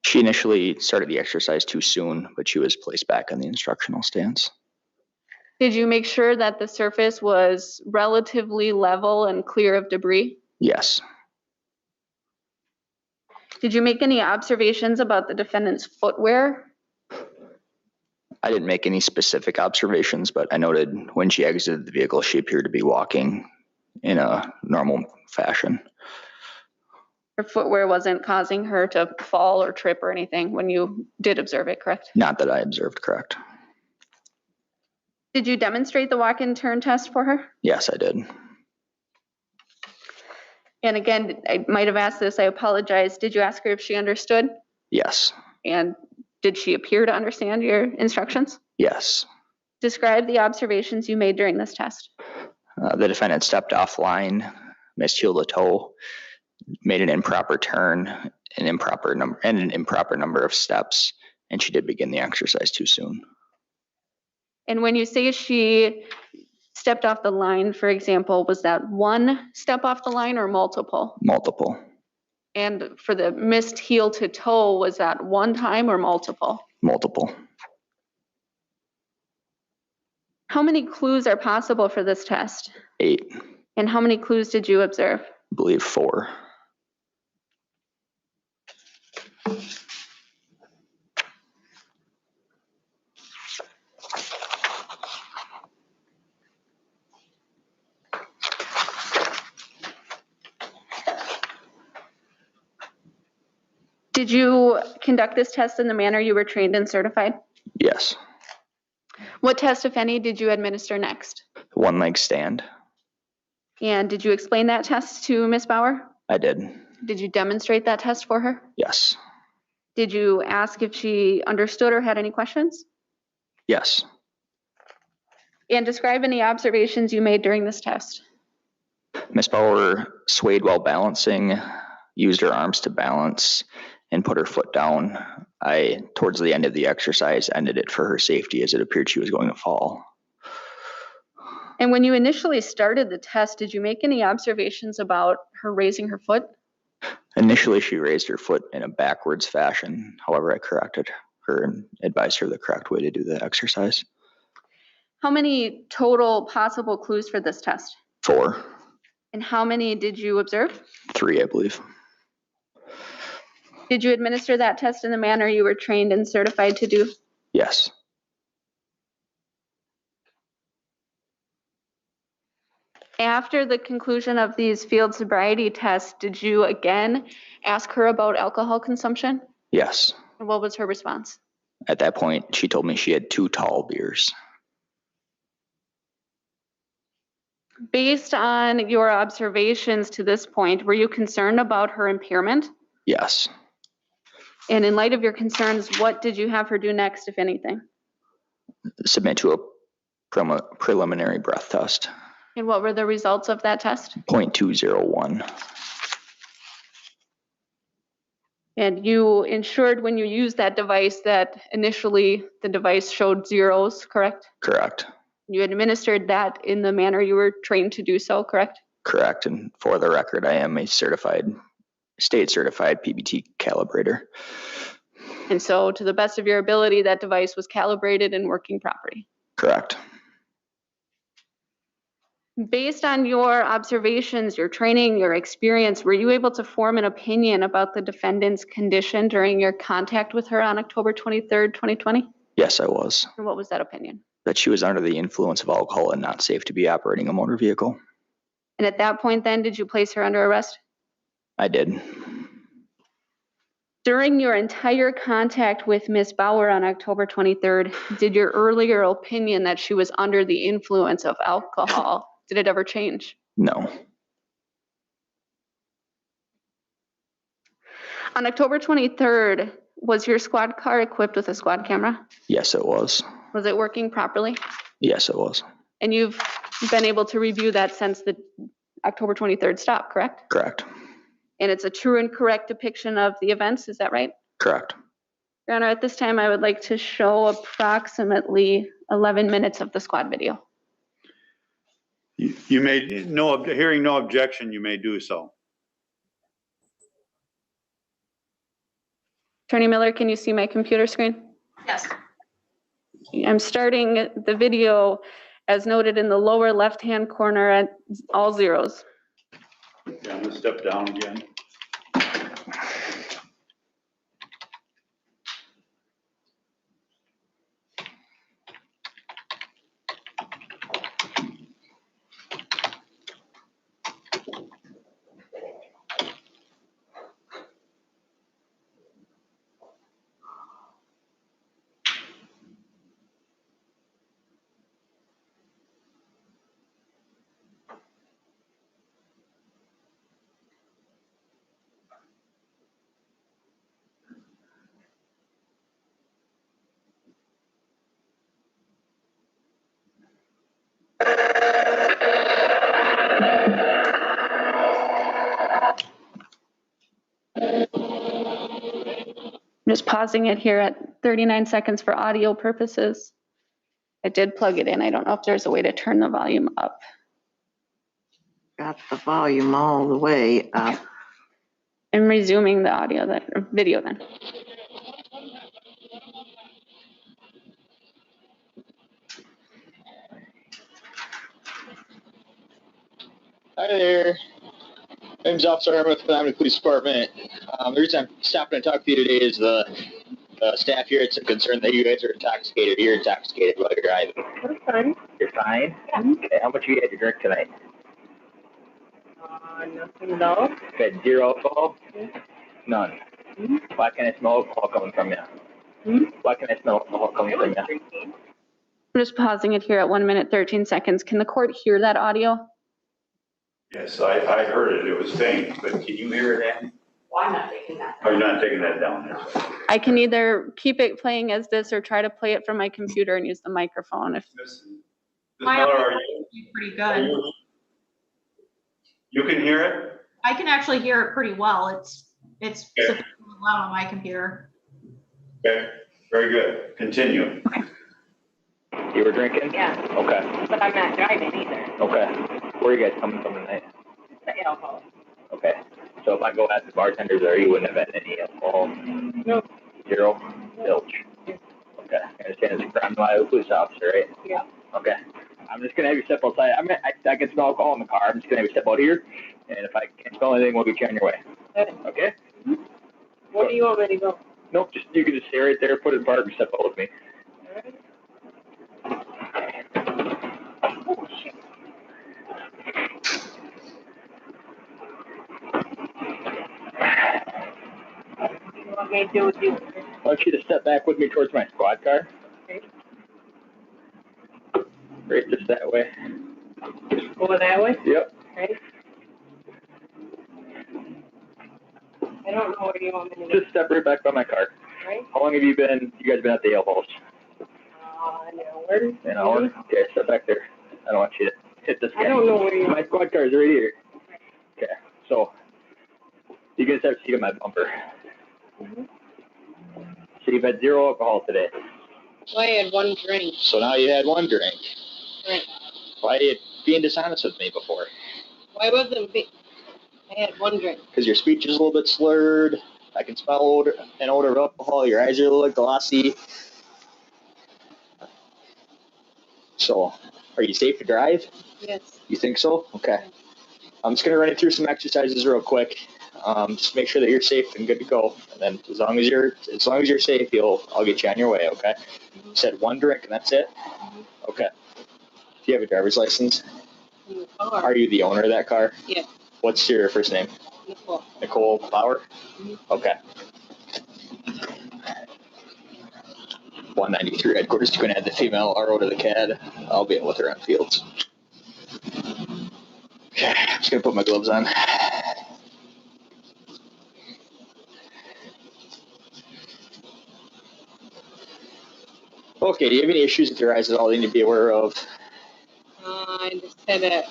She initially started the exercise too soon, but she was placed back on the instructional stance. Did you make sure that the surface was relatively level and clear of debris? Yes. Did you make any observations about the defendant's footwear? I didn't make any specific observations, but I noted when she exited the vehicle, she appeared to be walking in a normal fashion. Her footwear wasn't causing her to fall or trip or anything when you did observe it, correct? Not that I observed, correct. Did you demonstrate the walk and turn test for her? Yes, I did. And again, I might have asked this, I apologize. Did you ask her if she understood? Yes. And did she appear to understand your instructions? Yes. Describe the observations you made during this test. The defendant stepped offline, missed heel to toe, made an improper turn, an improper number of steps, and she did begin the exercise too soon. And when you say she stepped off the line, for example, was that one step off the line or multiple? Multiple. And for the missed heel to toe, was that one time or multiple? Multiple. How many clues are possible for this test? 8. And how many clues did you observe? I believe 4. Did you conduct this test in the manner you were trained and certified? Yes. What test, if any, did you administer next? One leg stand. And did you explain that test to Ms. Bauer? I did. Did you demonstrate that test for her? Yes. Did you ask if she understood or had any questions? Yes. And describe any observations you made during this test. Ms. Bauer swayed while balancing, used her arms to balance, and put her foot down. I, towards the end of the exercise, ended it for her safety as it appeared she was going to fall. And when you initially started the test, did you make any observations about her raising her foot? Initially, she raised her foot in a backwards fashion. However, I corrected her and advised her the correct way to do the exercise. How many total possible clues for this test? 4. And how many did you observe? 3, I believe. Did you administer that test in the manner you were trained and certified to do? Yes. After the conclusion of these field sobriety tests, did you again ask her about alcohol consumption? Yes. And what was her response? At that point, she told me she had 2 tall beers. Based on your observations to this point, were you concerned about her impairment? Yes. And in light of your concerns, what did you have her do next, if anything? Submit to a preliminary breath test. And what were the results of that test? 0.201. And you ensured when you used that device that initially the device showed zeros, correct? Correct. You administered that in the manner you were trained to do so, correct? Correct. And for the record, I am a state certified PBT calibrator. And so to the best of your ability, that device was calibrated and working properly. Correct. Based on your observations, your training, your experience, were you able to form an opinion about the defendant's condition during your contact with her on October 23rd, 2020? Yes, I was. And what was that opinion? That she was under the influence of alcohol and not safe to be operating a motor vehicle. And at that point then, did you place her under arrest? I did. During your entire contact with Ms. Bauer on October 23rd, did your earlier opinion that she was under the influence of alcohol, did it ever change? No. On October 23rd, was your squad car equipped with a squad camera? Yes, it was. Was it working properly? Yes, it was. And you've been able to review that since the October 23rd stop, correct? Correct. And it's a true and correct depiction of the events, is that right? Correct. Your Honor, at this time, I would like to show approximately 11 minutes of the squad video. You may, hearing no objection, you may do so. Attorney Miller, can you see my computer screen? Yes. I'm starting the video as noted in the lower left-hand corner at all zeros. Okay, I'm gonna step down again. I'm just pausing it here at 39 seconds for audio purposes. I did plug it in. I don't know if there's a way to turn the volume up. Got the volume all the way up. I'm resuming the audio then, or video then. Hi there. My name's Officer Harmon with the Family Police Department. The reason I'm stopping to talk to you today is the staff here had some concern that you guys are intoxicated. You're intoxicated while you're driving. That's fine. You're fine? Yeah. Okay, how much have you had to drink tonight? Nothing at all. Good. Zero alcohol? None. Mm-hmm. Why can't I smell alcohol coming from you? Hmm? Why can't I smell alcohol coming from you? I'm just pausing it here at 1 minute, 13 seconds. Can the court hear that audio? Yes, I heard it. It was faint, but can you hear it, Andy? Well, I'm not taking that. Oh, you're not taking that down there. I can either keep it playing as this or try to play it from my computer and use the microphone. If Miss My Miller, audio are is pretty good. you can hear it? I can actually hear it pretty well. It's It's Okay. sufficiently loud on my computer. Okay, very good. Continue. You were drinking? Yeah, Okay, but I'm not driving either. okay. Where are you guys coming from tonight? The alcohol. Okay, so if I go ask the bartenders there, you wouldn't have had any alcohol? Nope. Zero? Zilch? Okay, I understand it's a crime by a police officer, right? Yeah. Okay. I'm just gonna have you step outside. I can smell alcohol in the car. I'm just gonna have you step out here, and if I can't smell anything, we'll get you on your way. Okay? Where do you want me to go? Nope, you can just stay right there, put it in park, and step out with me. Oh, shit. What do you want me to do with you? I want you to step back with me towards my squad car. Okay. Right, just that way. Go that way? Yep. Okay. I don't know where you want me to go. Just step right back by my car. Right? How long have you guys been at the ale house? An hour. An hour? Okay, step back there. I don't want you to hit this guy. I don't know where you My squad car is right here. Okay, so you can start seeing my bumper. Mm-hmm. So you've had zero alcohol today. Well, I had one drink. So now you had one drink. Right. Why are you being dishonest with me before? Why wasn't I had one drink. Because your speech is a little bit slurred. I can smell an odor of alcohol. Your eyes are a little glossy. So, are you safe to drive? Yes. You think so? Okay. I'm just going to run you through some exercises real quick. Just make sure that you're safe and good to go. And then as long as you're safe, I'll get you on your way, okay? You said one drink and that's it? Okay. Do you have a driver's license? In the car. Are you the owner of that car? Yeah. What's your first name? Nicole. Nicole Bauer? Okay. 193 headquarters, you can add the female RO to the CAD. I'll be in with her on fields. Okay, I'm just gonna put my gloves on. Okay, do you have any issues with your eyes at all you need to be aware of? I just had an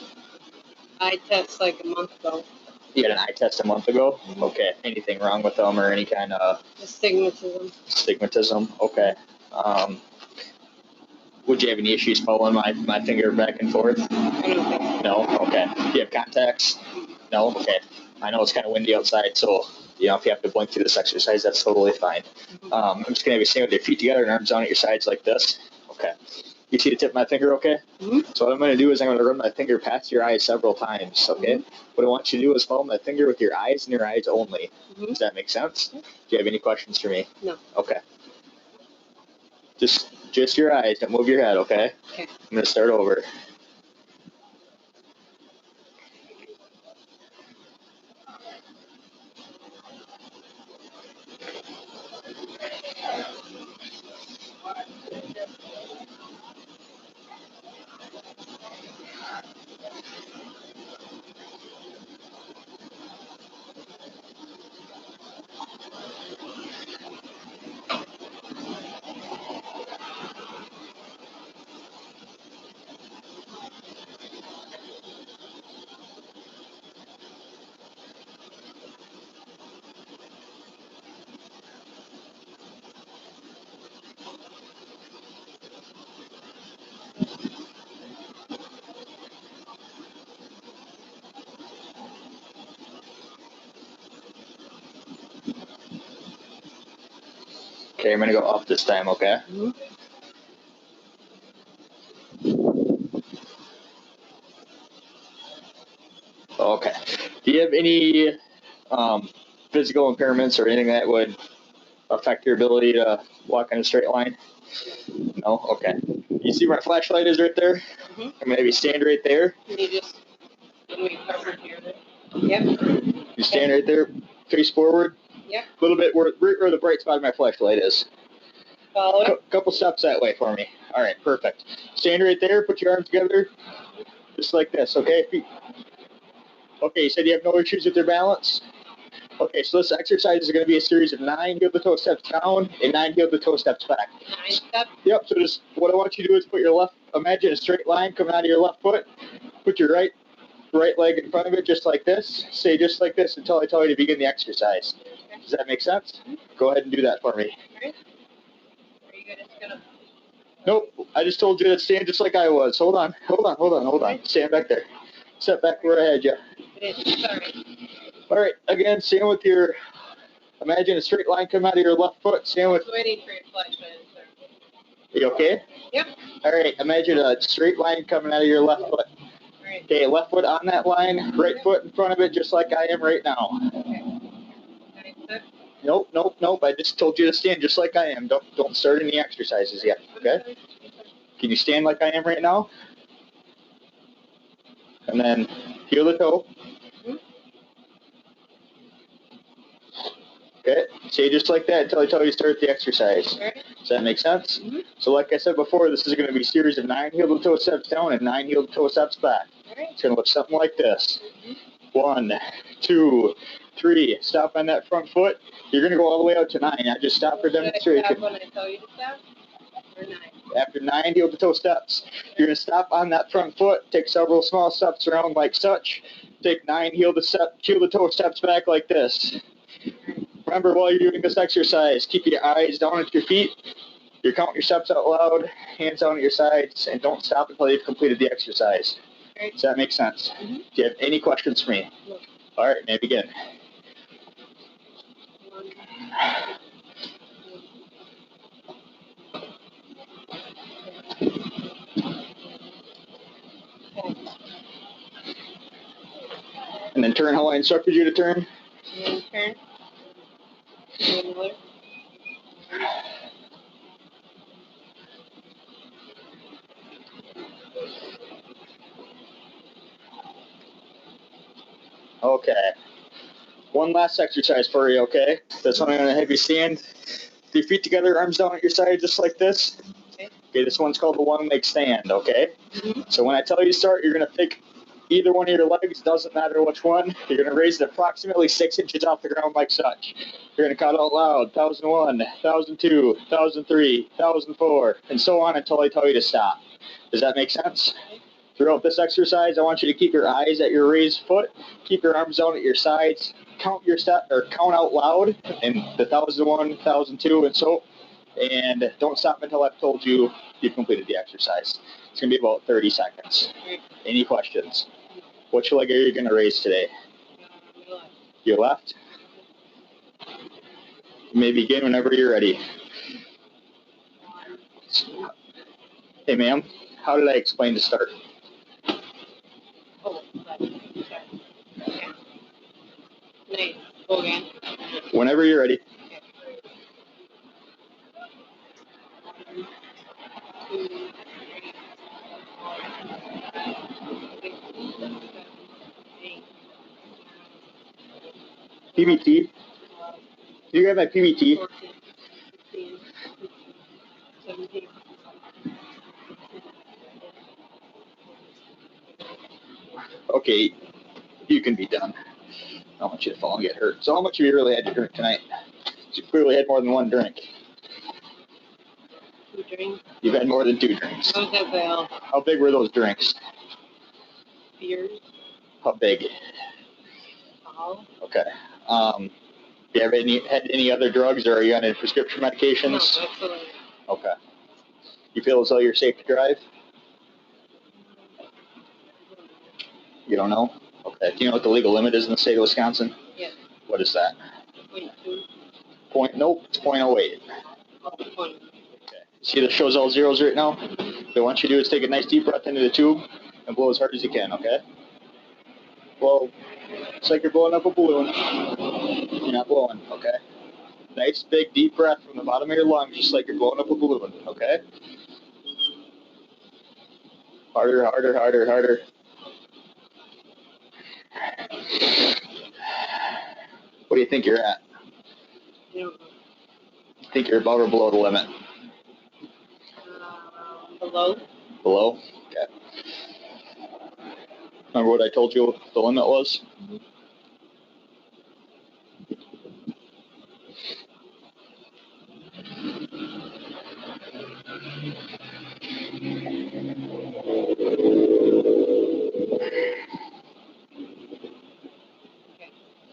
eye test like a month ago. You had an eye test a month ago? Okay, anything wrong with them or any kind of Astigmatism. Astigmatism, okay. Would you have any issues following my finger back and forth? I don't think so. No? Okay. Do you have contacts? No? Okay. I know it's kind of windy outside, so if you have to blink through this exercise, that's totally fine. I'm just going to have you stand with your feet together and arms down at your sides like this. Okay. You see the tip of my finger, okay? Mm-hmm. So what I'm going to do is I'm going to run my finger past your eyes several times, okay? Mm-hmm. What I want you to do is follow my finger with your eyes and your eyes only. Mm-hmm. Does that make sense? Do you have any questions for me? No. Okay. Just your eyes. Don't move your head, okay? Okay. I'm going to start over. Okay, I'm going to go up this time, okay? Mm-hmm. Okay. Do you have any physical impairments or anything that would affect your ability to walk in a straight line? No? Okay. You see where my flashlight is right there? Mm-hmm. I'm going to have you stand right there. Can you just, when we cover here? Yep. You stand right there, face forward. Yep. A little bit where the bright spot of my flashlight is. Follow it. Couple steps that way for me. All right, perfect. Stand right there, put your arms together, just like this, okay? Okay, you said you have no issues with your balance? Okay, so this exercise is going to be a series of 9 heel-to-toe steps down and 9 heel-to-toe steps back. 9 steps? Yep, so just what I want you to do is put your imagine a straight line coming out of your left foot. Put your right leg in front of it just like this. Say just like this until I tell you to begin the exercise. Does that make sense? Go ahead and do that for me. Are you just gonna? Nope, I just told you to stand just like I was. Hold on. Stand back there. Step back where I had you. Sorry. All right, again, stand with your, imagine a straight line come out of your left foot. Stand with, Waiting for your flash, sir. you okay? Yep. All right, imagine a straight line coming out of your left foot. Right. Okay, left foot on that line, right foot in front of it, just like I am right now. Okay. Nope. I just told you to stand just like I am. Don't start any exercises yet, okay? Can you stand like I am right now? And then heel the toe. Okay, stay just like that until I tell you to start the exercise. Does that make sense? So like I said before, this is going to be a series of 9 heel-to-toe steps down and 9 heel-to-toe steps back. It's going to look something like this. 1, 2, 3. Stop on that front foot. You're going to go all the way out to 9. Now just stop for demonstration. When I tell you to stop? Or 9? After 9 heel-to-toe steps, you're going to stop on that front foot, take several small steps around like such, take 9 heel-to-toe steps back like this. Remember, while you're doing this exercise, keep your eyes down at your feet. You're counting your steps out loud, hands down at your sides, and don't stop until you've completed the exercise. Does that make sense? Do you have any questions for me? No. All right, may I begin? And then turn how I instructed you to turn. And then turn. Do another. Okay. One last exercise for you, okay? This one I'm going to have you stand with your feet together, arms down at your side, just like this. Okay, this one's called the one-leg stand, okay? So when I tell you to start, you're going to pick either one of your legs, doesn't matter which one. You're going to raise it approximately 6 inches off the ground like such. You're going to count out loud, 1001, 1002, 1003, 1004, and so on until I tell you to stop. Does that make sense? Throughout this exercise, I want you to keep your eyes at your raised foot, keep your arms down at your sides, count your step or count out loud, and the 1001, 1002, and don't stop until I've told you you've completed the exercise. It's going to be about 30 seconds. Any questions? Which leg are you going to raise today? Your left? You may begin whenever you're ready. Hey, ma'am, how did I explain to start? Oh, okay. Go again. Whenever you're ready. PBT. Do you grab my PBT? 14, 15, 17. Okay, you can be done. I don't want you to fall and get hurt. So how much have you really had to drink tonight? You clearly had more than one drink. 2 drinks. You've had more than 2 drinks. Don't have well. How big were those drinks? Beers. How big? All. Okay. Do you have had any other drugs, or are you on any prescription medications? No, absolutely. Okay. You feel as though you're safe to drive? You don't know? Okay. Do you know what the legal limit is in the state of Wisconsin? Yes. What is that? 0.2. Nope, it's 0.08. Oh, 20. Okay. See that shows all zeros right now? What I want you to do is take a nice deep breath into the tube and blow as hard as you can, okay? Blow. It's like you're blowing up a balloon. You're not blowing, okay? Nice big deep breath from the bottom of your lungs, just like you're blowing up a balloon, okay? Harder, harder, harder, harder. What do you think you're at? You Think you're above or below the limit? below. Below? Okay. Remember what I told you the limit was?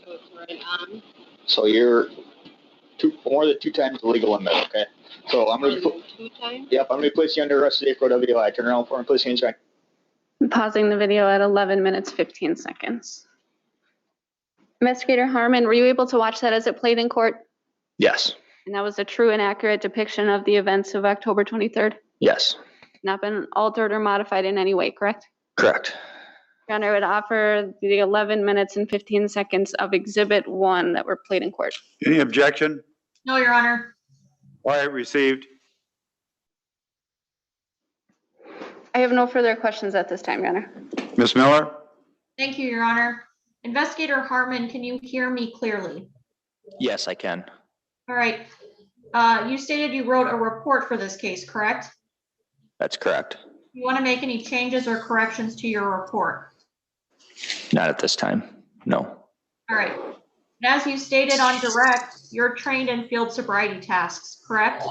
So it's right on. So you're more than 2 times the legal limit, okay? So I'm gonna, 2 times? yep, I'm gonna place you under arrest today for WI. Turn around for and place you in check. I'm pausing the video at 11 minutes, 15 seconds. Investigator Harmon, were you able to watch that as it played in court? Yes. And that was a true and accurate depiction of the events of October 23rd? Yes. Not been altered or modified in any way, correct? Correct. Your Honor, I would offer the 11 minutes and 15 seconds of Exhibit 1 that were played in court. Any objection? No, Your Honor. Quiet received. I have no further questions at this time, Your Honor. Ms. Miller? Thank you, Your Honor. Investigator Harmon, can you hear me clearly? Yes, I can. All right. You stated you wrote a report for this case, correct? That's correct. You want to make any changes or corrections to your report? Not at this time. No. All right. And as you stated on direct, you're trained in field sobriety tasks, correct?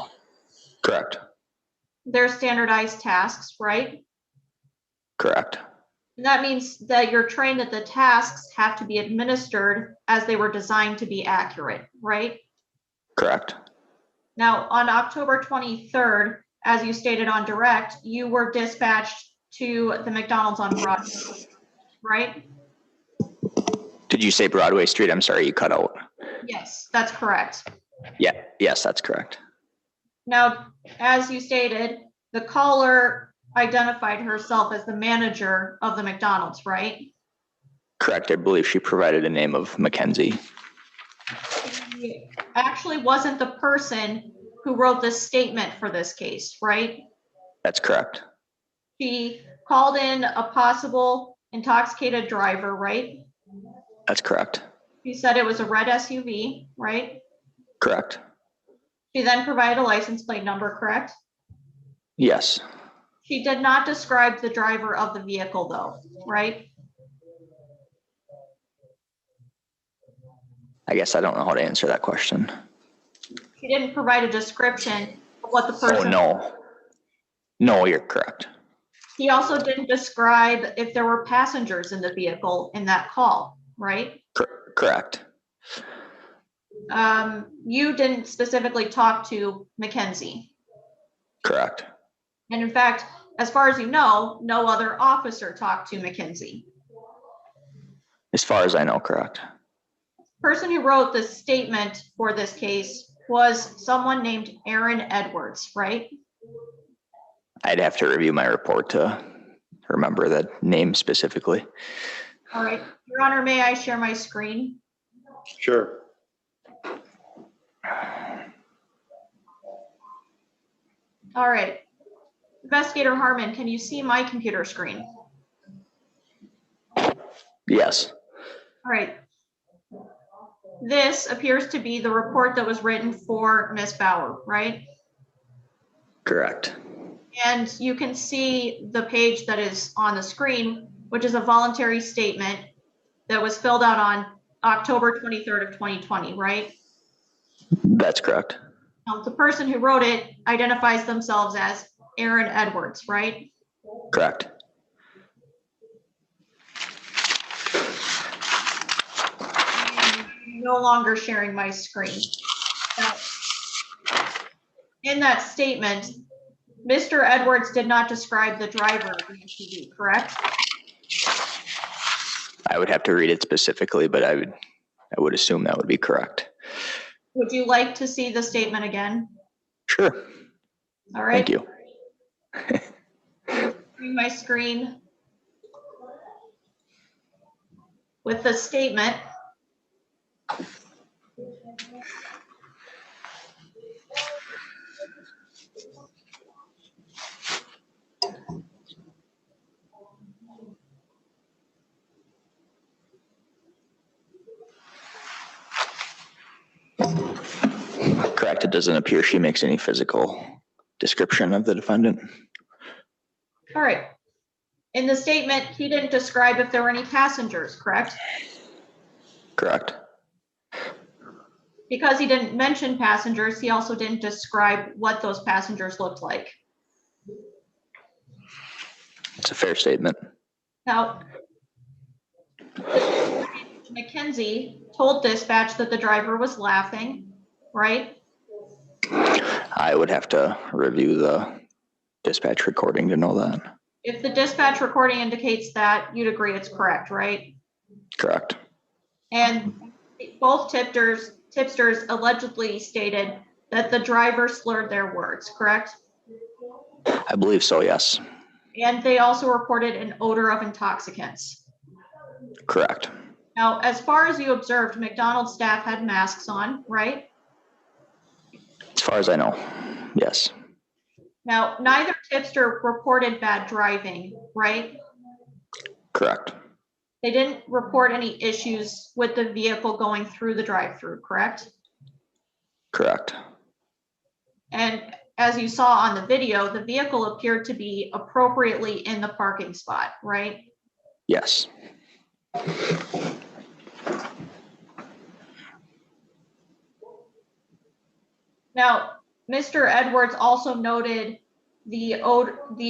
Correct. They're standardized tasks, right? Correct. And that means that you're trained that the tasks have to be administered as they were designed to be accurate, right? Correct. Now, on October 23rd, as you stated on direct, you were dispatched to the McDonald's on Broadway, right? Did you say Broadway Street? I'm sorry, you cut out. Yes, that's correct. Yeah. Yes, that's correct. Now, as you stated, the caller identified herself as the manager of the McDonald's, right? Correct. I believe she provided a name of Mackenzie. She actually wasn't the person who wrote this statement for this case, right? That's correct. She called in a possible intoxicated driver, right? That's correct. She said it was a red SUV, right? Correct. She then provided a license plate number, correct? Yes. She did not describe the driver of the vehicle though, right? I guess I don't know how to answer that question. She didn't provide a description of what the person. Oh, no. No, you're correct. He also didn't describe if there were passengers in the vehicle in that call, right? Correct. You didn't specifically talk to Mackenzie. Correct. And in fact, as far as you know, no other officer talked to Mackenzie. As far as I know, correct. Person who wrote the statement for this case was someone named Aaron Edwards, right? I'd have to review my report to remember that name specifically. All right, Your Honor, may I share my screen? Sure. All right. Investigator Harmon, can you see my computer screen? Yes. All right. This appears to be the report that was written for Ms. Bauer, right? Correct. And you can see the page that is on the screen, which is a voluntary statement that was filled out on October 23rd of 2020, right? That's correct. Now, the person who wrote it identifies themselves as Aaron Edwards, right? Correct. I'm no longer sharing my screen. Now, in that statement, Mr. Edwards did not describe the driver of the SUV, correct? I would have to read it specifically, but I would assume that would be correct. Would you like to see the statement again? Sure. All right. Thank you. Sharing my screen with the statement. Correct. It doesn't appear she makes any physical description of the defendant. All right. In the statement, he didn't describe if there were any passengers, correct? Correct. Because he didn't mention passengers, he also didn't describe what those passengers looked like. It's a fair statement. Now, Mackenzie told dispatch that the driver was laughing, right? I would have to review the dispatch recording to know that. If the dispatch recording indicates that, you'd agree it's correct, right? Correct. And both tipsters allegedly stated that the driver slurred their words, correct? I believe so, yes. And they also reported an odor of intoxicants. Correct. Now, as far as you observed, McDonald's staff had masks on, right? As far as I know, yes. Now, neither tipster reported bad driving, right? Correct. They didn't report any issues with the vehicle going through the drive-through, correct? Correct. And as you saw on the video, the vehicle appeared to be appropriately in the parking spot, right? Yes. Now, Mr. Edwards also noted the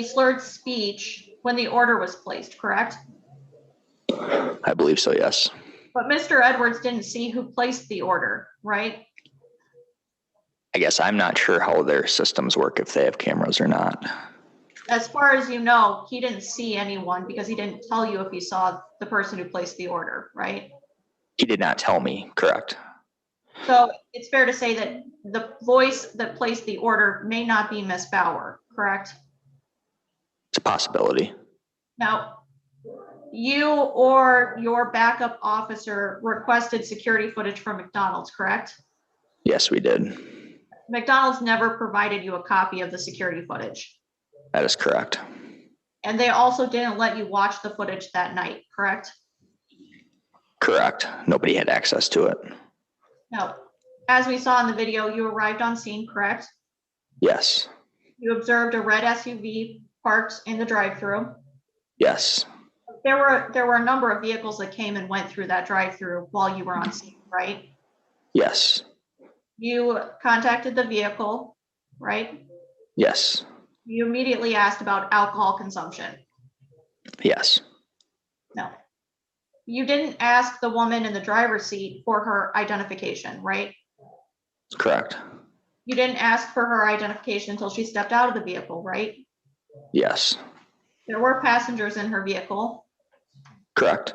slurred speech when the order was placed, correct? I believe so, yes. But Mr. Edwards didn't see who placed the order, right? I guess I'm not sure how their systems work, if they have cameras or not. As far as you know, he didn't see anyone because he didn't tell you if he saw the person who placed the order, right? He did not tell me, correct? So it's fair to say that the voice that placed the order may not be Miss Bauer, correct? It's a possibility. Now, you or your backup officer requested security footage from McDonald's, correct? Yes, we did. McDonald's never provided you a copy of the security footage. That is correct. And they also didn't let you watch the footage that night, correct? Correct. Nobody had access to it. Now, as we saw in the video, you arrived on scene, correct? Yes. You observed a red SUV parked in the drive-through. Yes. There were a number of vehicles that came and went through that drive-through while you were on scene, right? Yes. You contacted the vehicle, right? Yes. You immediately asked about alcohol consumption. Yes. No. You didn't ask the woman in the driver's seat for her identification, right? Correct. You didn't ask for her identification until she stepped out of the vehicle, right? Yes. There were passengers in her vehicle. Correct.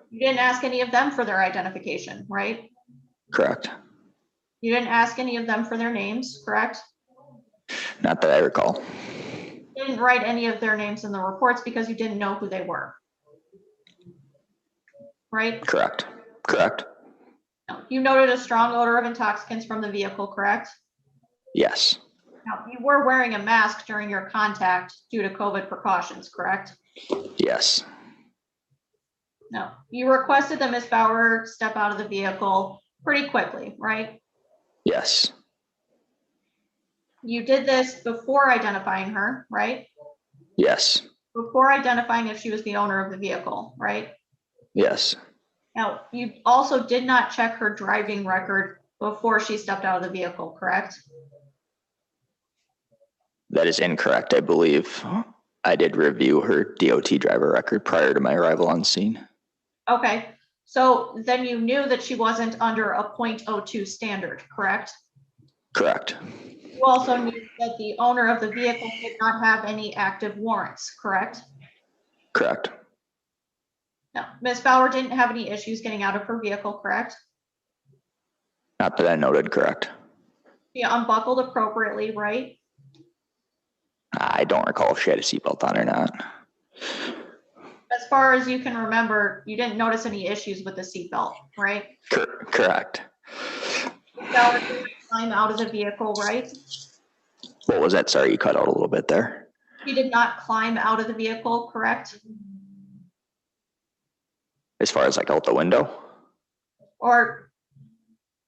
You didn't ask any of them for their identification, right? Correct. You didn't ask any of them for their names, correct? Not that I recall. You didn't write any of their names in the reports because you didn't know who they were. Right? Correct. Correct. No. You noted a strong odor of intoxicants from the vehicle, correct? Yes. Now, you were wearing a mask during your contact due to COVID precautions, correct? Yes. No. You requested that Ms. Bauer step out of the vehicle pretty quickly, right? Yes. You did this before identifying her, right? Yes. Before identifying if she was the owner of the vehicle, right? Yes. Now, you also did not check her driving record before she stepped out of the vehicle, correct? That is incorrect, I believe. I did review her DOT driver record prior to my arrival on scene. Okay, so then you knew that she wasn't under a .02 standard, correct? Correct. You also knew that the owner of the vehicle did not have any active warrants, correct? Correct. No, Ms. Bauer didn't have any issues getting out of her vehicle, correct? Not that I noted, correct. She unbuckled appropriately, right? I don't recall if she had a seatbelt on or not. As far as you can remember, you didn't notice any issues with the seatbelt, right? Correct. Ms. Bauer didn't climb out of the vehicle, right? What was that? Sorry, you cut out a little bit there. She did not climb out of the vehicle, correct? As far as like out the window? Or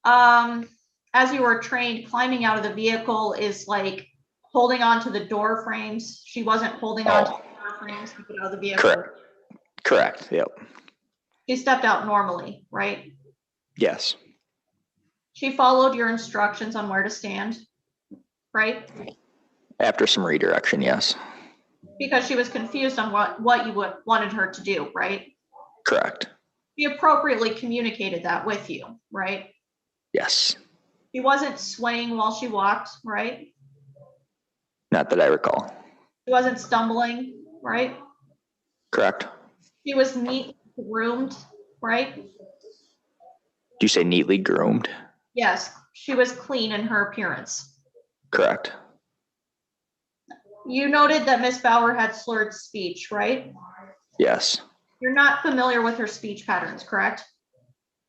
as you were trained, climbing out of the vehicle is like holding on to the door frames. She wasn't holding on to the door frames to get out of the vehicle. Correct. Yep. She stepped out normally, right? Yes. She followed your instructions on where to stand, right? After some redirection, yes. Because she was confused on what you wanted her to do, right? Correct. She appropriately communicated that with you, right? Yes. She wasn't swaying while she walked, right? Not that I recall. She wasn't stumbling, right? Correct. She was neat, groomed, right? Do you say neatly groomed? Yes, she was clean in her appearance. Correct. You noted that Miss Bauer had slurred speech, right? Yes. You're not familiar with her speech patterns, correct?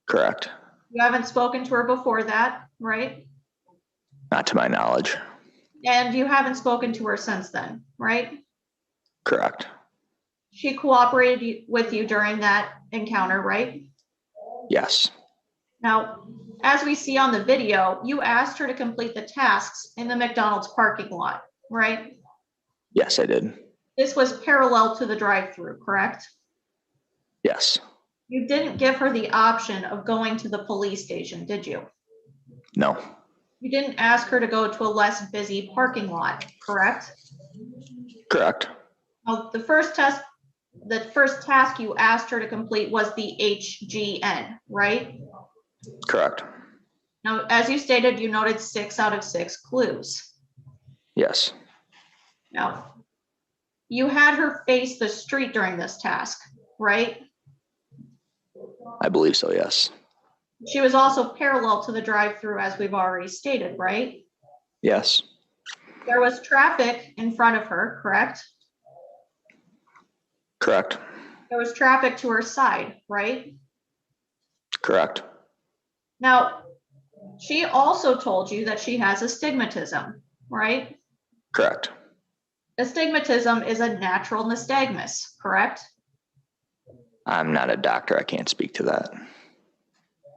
Correct. You haven't spoken to her before that, right? Not to my knowledge. And you haven't spoken to her since then, right? Correct. She cooperated with you during that encounter, right? Yes. Now, as we see on the video, you asked her to complete the tasks in the McDonald's parking lot, right? Yes, I did. This was parallel to the drive-through, correct? Yes. You didn't give her the option of going to the police station, did you? No. You didn't ask her to go to a less busy parking lot, correct? Correct. Now, the first task you asked her to complete was the HGN, right? Correct. Now, as you stated, you noted 6 out of 6 clues. Yes. Now, you had her face the street during this task, right? I believe so, yes. She was also parallel to the drive-through, as we've already stated, right? Yes. There was traffic in front of her, correct? Correct. There was traffic to her side, right? Correct. Now, she also told you that she has astigmatism, right? Correct. Astigmatism is a natural nystagmus, correct? I'm not a doctor. I can't speak to that.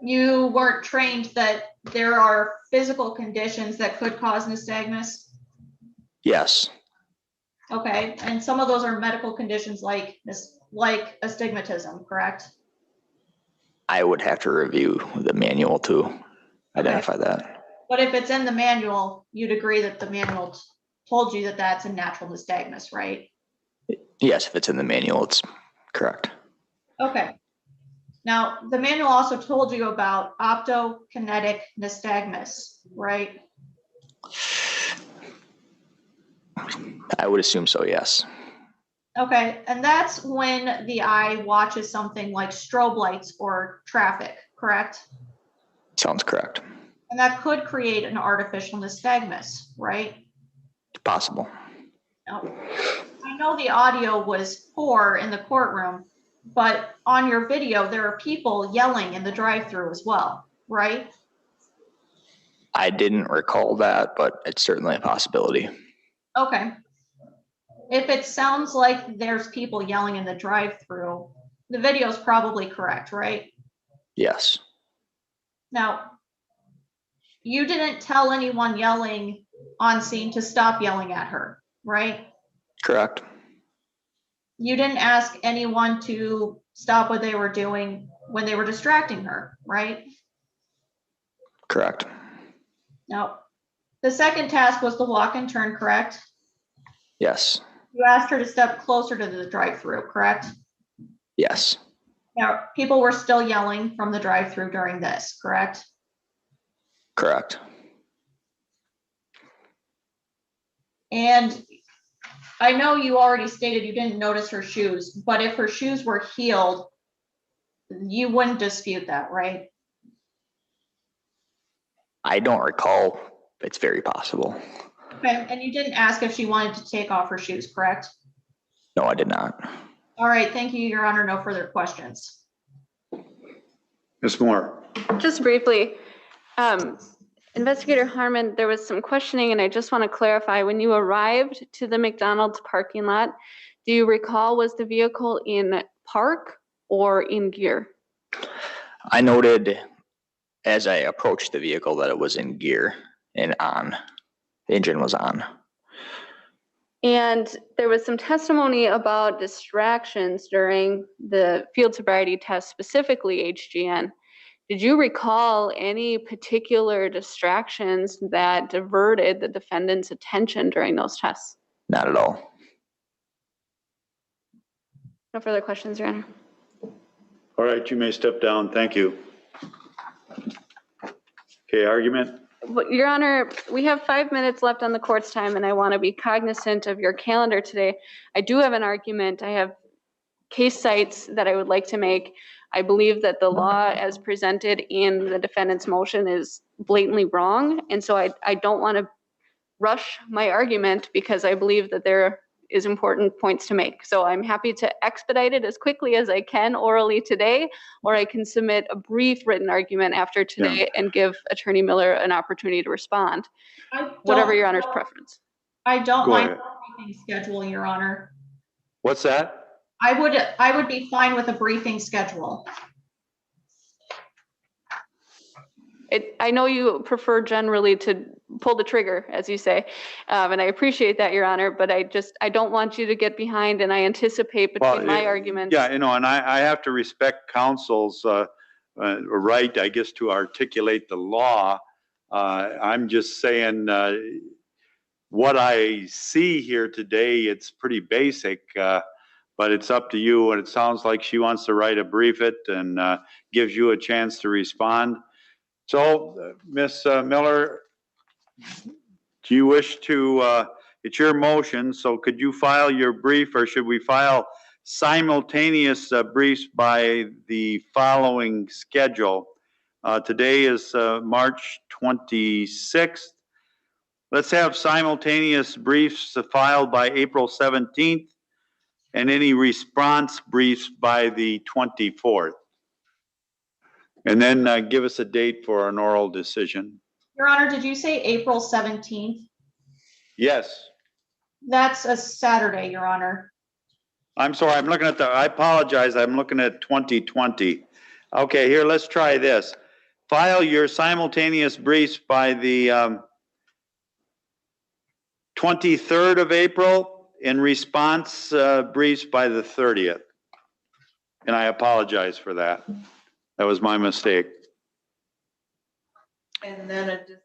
You weren't trained that there are physical conditions that could cause nystagmus? Yes. Okay, and some of those are medical conditions like astigmatism, correct? I would have to review the manual to identify that. But if it's in the manual, you'd agree that the manual told you that that's a natural nystagmus, right? Yes, if it's in the manual, it's correct. Okay. Now, the manual also told you about optokinetic nystagmus, right? I would assume so, yes. Okay, and that's when the eye watches something like strobe lights or traffic, correct? Sounds correct. And that could create an artificial nystagmus, right? Possible. Now, I know the audio was poor in the courtroom, but on your video, there are people yelling in the drive-through as well, right? I didn't recall that, but it's certainly a possibility. Okay. If it sounds like there's people yelling in the drive-through, the video is probably correct, right? Yes. Now, you didn't tell anyone yelling on scene to stop yelling at her, right? Correct. You didn't ask anyone to stop what they were doing when they were distracting her, right? Correct. Now, the second task was the walk and turn, correct? Yes. You asked her to step closer to the drive-through, correct? Yes. Now, people were still yelling from the drive-through during this, correct? Correct. And I know you already stated you didn't notice her shoes, but if her shoes were heeled, you wouldn't dispute that, right? I don't recall. It's very possible. Okay, and you didn't ask if she wanted to take off her shoes, correct? No, I did not. All right, thank you, Your Honor. No further questions. Ms. Moore. Just briefly, Investigator Harmon, there was some questioning and I just want to clarify, when you arrived to the McDonald's parking lot, do you recall, was the vehicle in park or in gear? I noted as I approached the vehicle that it was in gear and on. The engine was on. And there was some testimony about distractions during the field sobriety test, specifically HGN. Did you recall any particular distractions that diverted the defendant's attention during those tests? Not at all. No further questions, Your Honor. All right, you may step down. Thank you. Okay, argument? Your Honor, we have 5 minutes left on the court's time, and I want to be cognizant of your calendar today. I do have an argument. I have case sites that I would like to make. I believe that the law as presented in the defendant's motion is blatantly wrong, and so I don't want to rush my argument because I believe that there is important points to make. So I'm happy to expedite it as quickly as I can orally today, or I can submit a brief written argument after today and give Attorney Miller an opportunity to respond. Whatever Your Honor's preference. I don't Go mind ahead. the briefing schedule, Your Honor. What's that? I would be fine with a briefing schedule. I know you prefer generally to pull the trigger, as you say, and I appreciate that, Your Honor, but I don't want you to get behind, and I anticipate between my arguments. Yeah, and I have to respect counsel's right, I guess, to articulate the law. I'm just saying what I see here today, it's pretty basic, but it's up to you, and it sounds like she wants to write a brief it and gives you a chance to respond. So, Ms. Miller, do you wish to, it's your motion, so could you file your brief, or should we file simultaneous briefs by the following schedule? Today is March 26th. Let's have simultaneous briefs filed by April 17th and any response briefs by the 24th. And then give us a date for an oral decision. Your Honor, did you say April 17th? Yes. That's a Saturday, Your Honor. I'm sorry, I'm looking at I apologize, I'm looking at 2020. Okay, here, let's try this. File your simultaneous briefs by the 23rd of April, in response briefs by the 30th. And I apologize for that. That was my mistake. And then a decision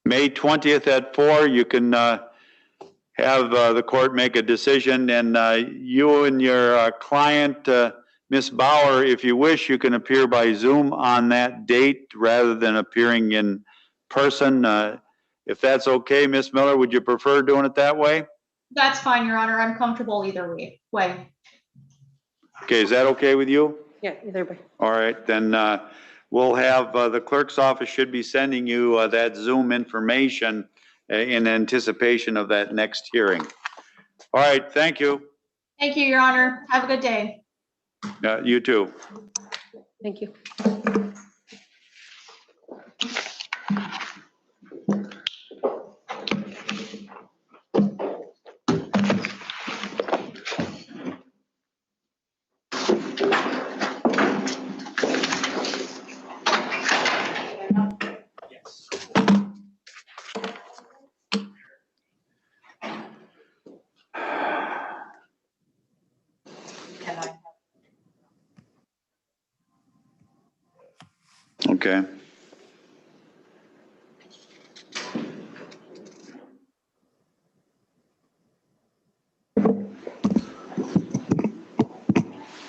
May 20th at 4, you can have the court make a decision, and you and your client, Ms. Bauer, if you wish, you can appear by Zoom on that date rather than appearing in person. If that's okay, Ms. Miller, would you prefer doing it that way? That's fine, Your Honor. I'm comfortable either way. Okay, is that okay with you? Yeah, either way. All right, then we'll have, the clerk's office should be sending you that Zoom information in anticipation of that next hearing. All right, thank you. Thank you, Your Honor. Have a good day. You too. Thank you. Okay.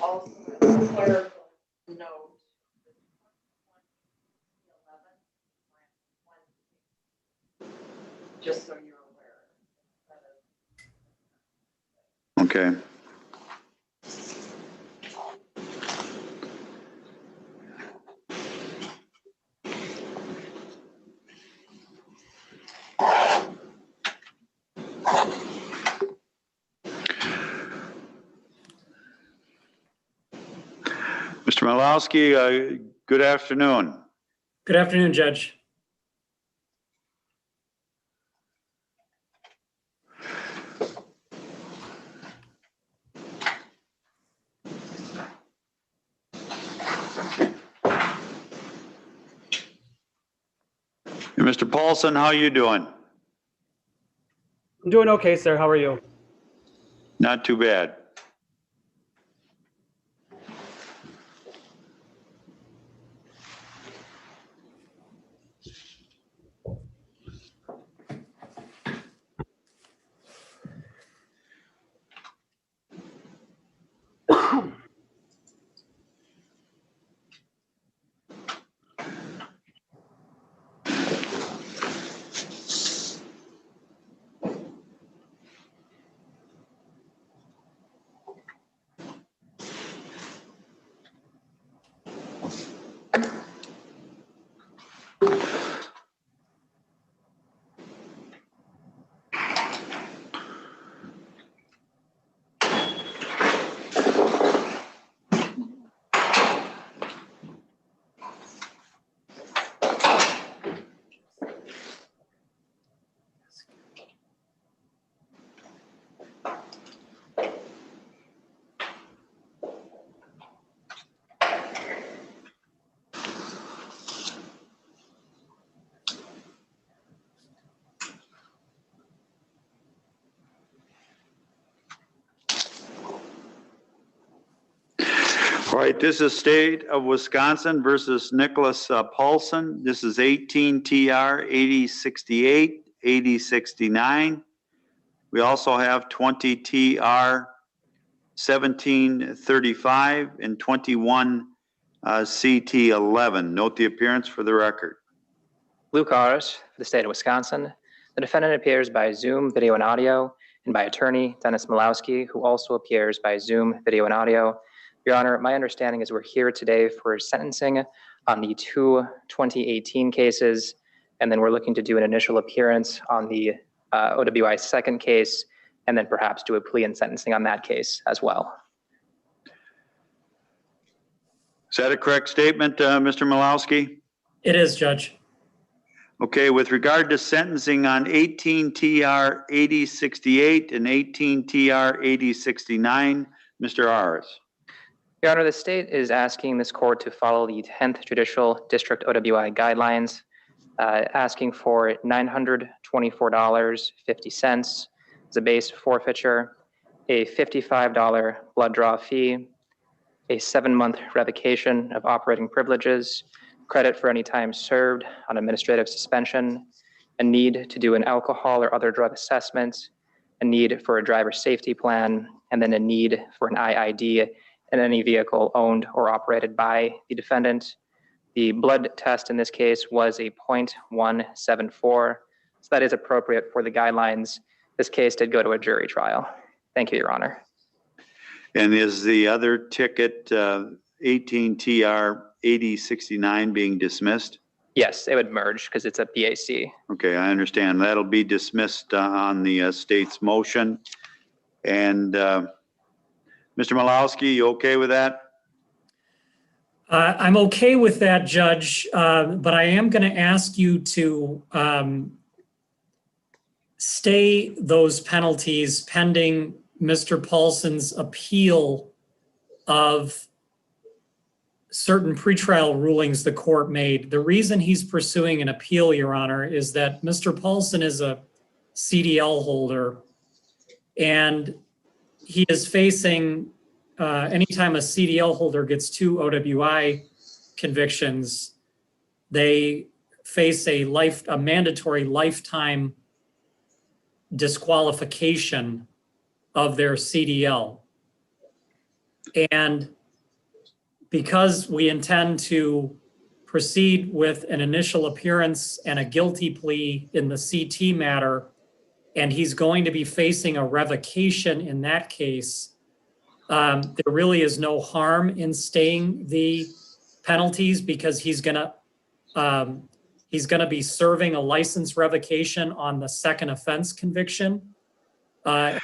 Also, clerical note. Just so you're aware. Okay. Mr. Malowski, good afternoon. Good afternoon, Judge. And Mr. Paulson, how you doing? I'm doing okay, sir. How are you? Not too bad. All right, this is State of Wisconsin versus Nicholas Paulson. This is 18 TR 8068, 8069. We also have 20 TR 1735 and 21 CT 11. Note the appearance for the record. Luke Aris for the state of Wisconsin. The defendant appears by Zoom, video, and audio, and by attorney Dennis Malowski, who also appears by Zoom, video, and audio. Your Honor, my understanding is we're here today for sentencing on the two 2018 cases, and then we're looking to do an initial appearance on the OWI second case, and then perhaps do a plea and sentencing on that case as well. Is that a correct statement, Mr. Malowski? It is, Judge. Okay, with regard to sentencing on 18 TR 8068 and 18 TR 8069, Mr. Aris. Your Honor, the state is asking this court to follow the 10th Judicial District OWI guidelines, asking for $924.50 as a base forfeiture, a $55 blood draw fee, a 7-month revocation of operating privileges, credit for any time served on administrative suspension, a need to do an alcohol or other drug assessment, a need for a driver safety plan, and then a need for an IID in any vehicle owned or operated by the defendant. The blood test in this case was a 0.174, so that is appropriate for the guidelines. This case did go to a jury trial. Thank you, Your Honor. And is the other ticket 18 TR 8069 being dismissed? Yes, it would merge because it's a BAC. Okay, I understand. That'll be dismissed on the state's motion. And Mr. Malowski, you okay with that? I'm okay with that, Judge, but I am going to ask you to stay those penalties pending Mr. Paulson's appeal of certain pretrial rulings the court made. The reason he's pursuing an appeal, Your Honor, is that Mr. Paulson is a CDL holder, and he is facing, anytime a CDL holder gets 2 OWI convictions, they face a mandatory lifetime disqualification of their CDL. And because we intend to proceed with an initial appearance and a guilty plea in the CT matter, and he's going to be facing a revocation in that case, there really is no harm in staying the penalties because he's gonna be serving a license revocation on the second offense conviction, as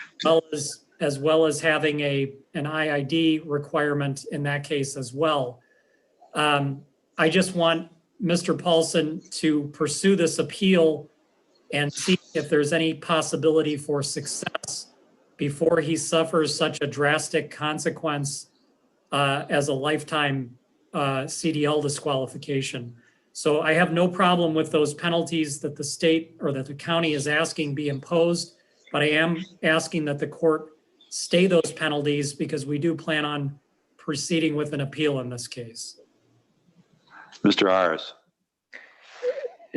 well as having an IID requirement in that case as well. I just want Mr. Paulson to pursue this appeal and see if there's any possibility for success before he suffers such a drastic consequence as a lifetime CDL disqualification. So I have no problem with those penalties that the state or that the county is asking be imposed, but I am asking that the court stay those penalties because we do plan on proceeding with an appeal in this case. Mr. Aris.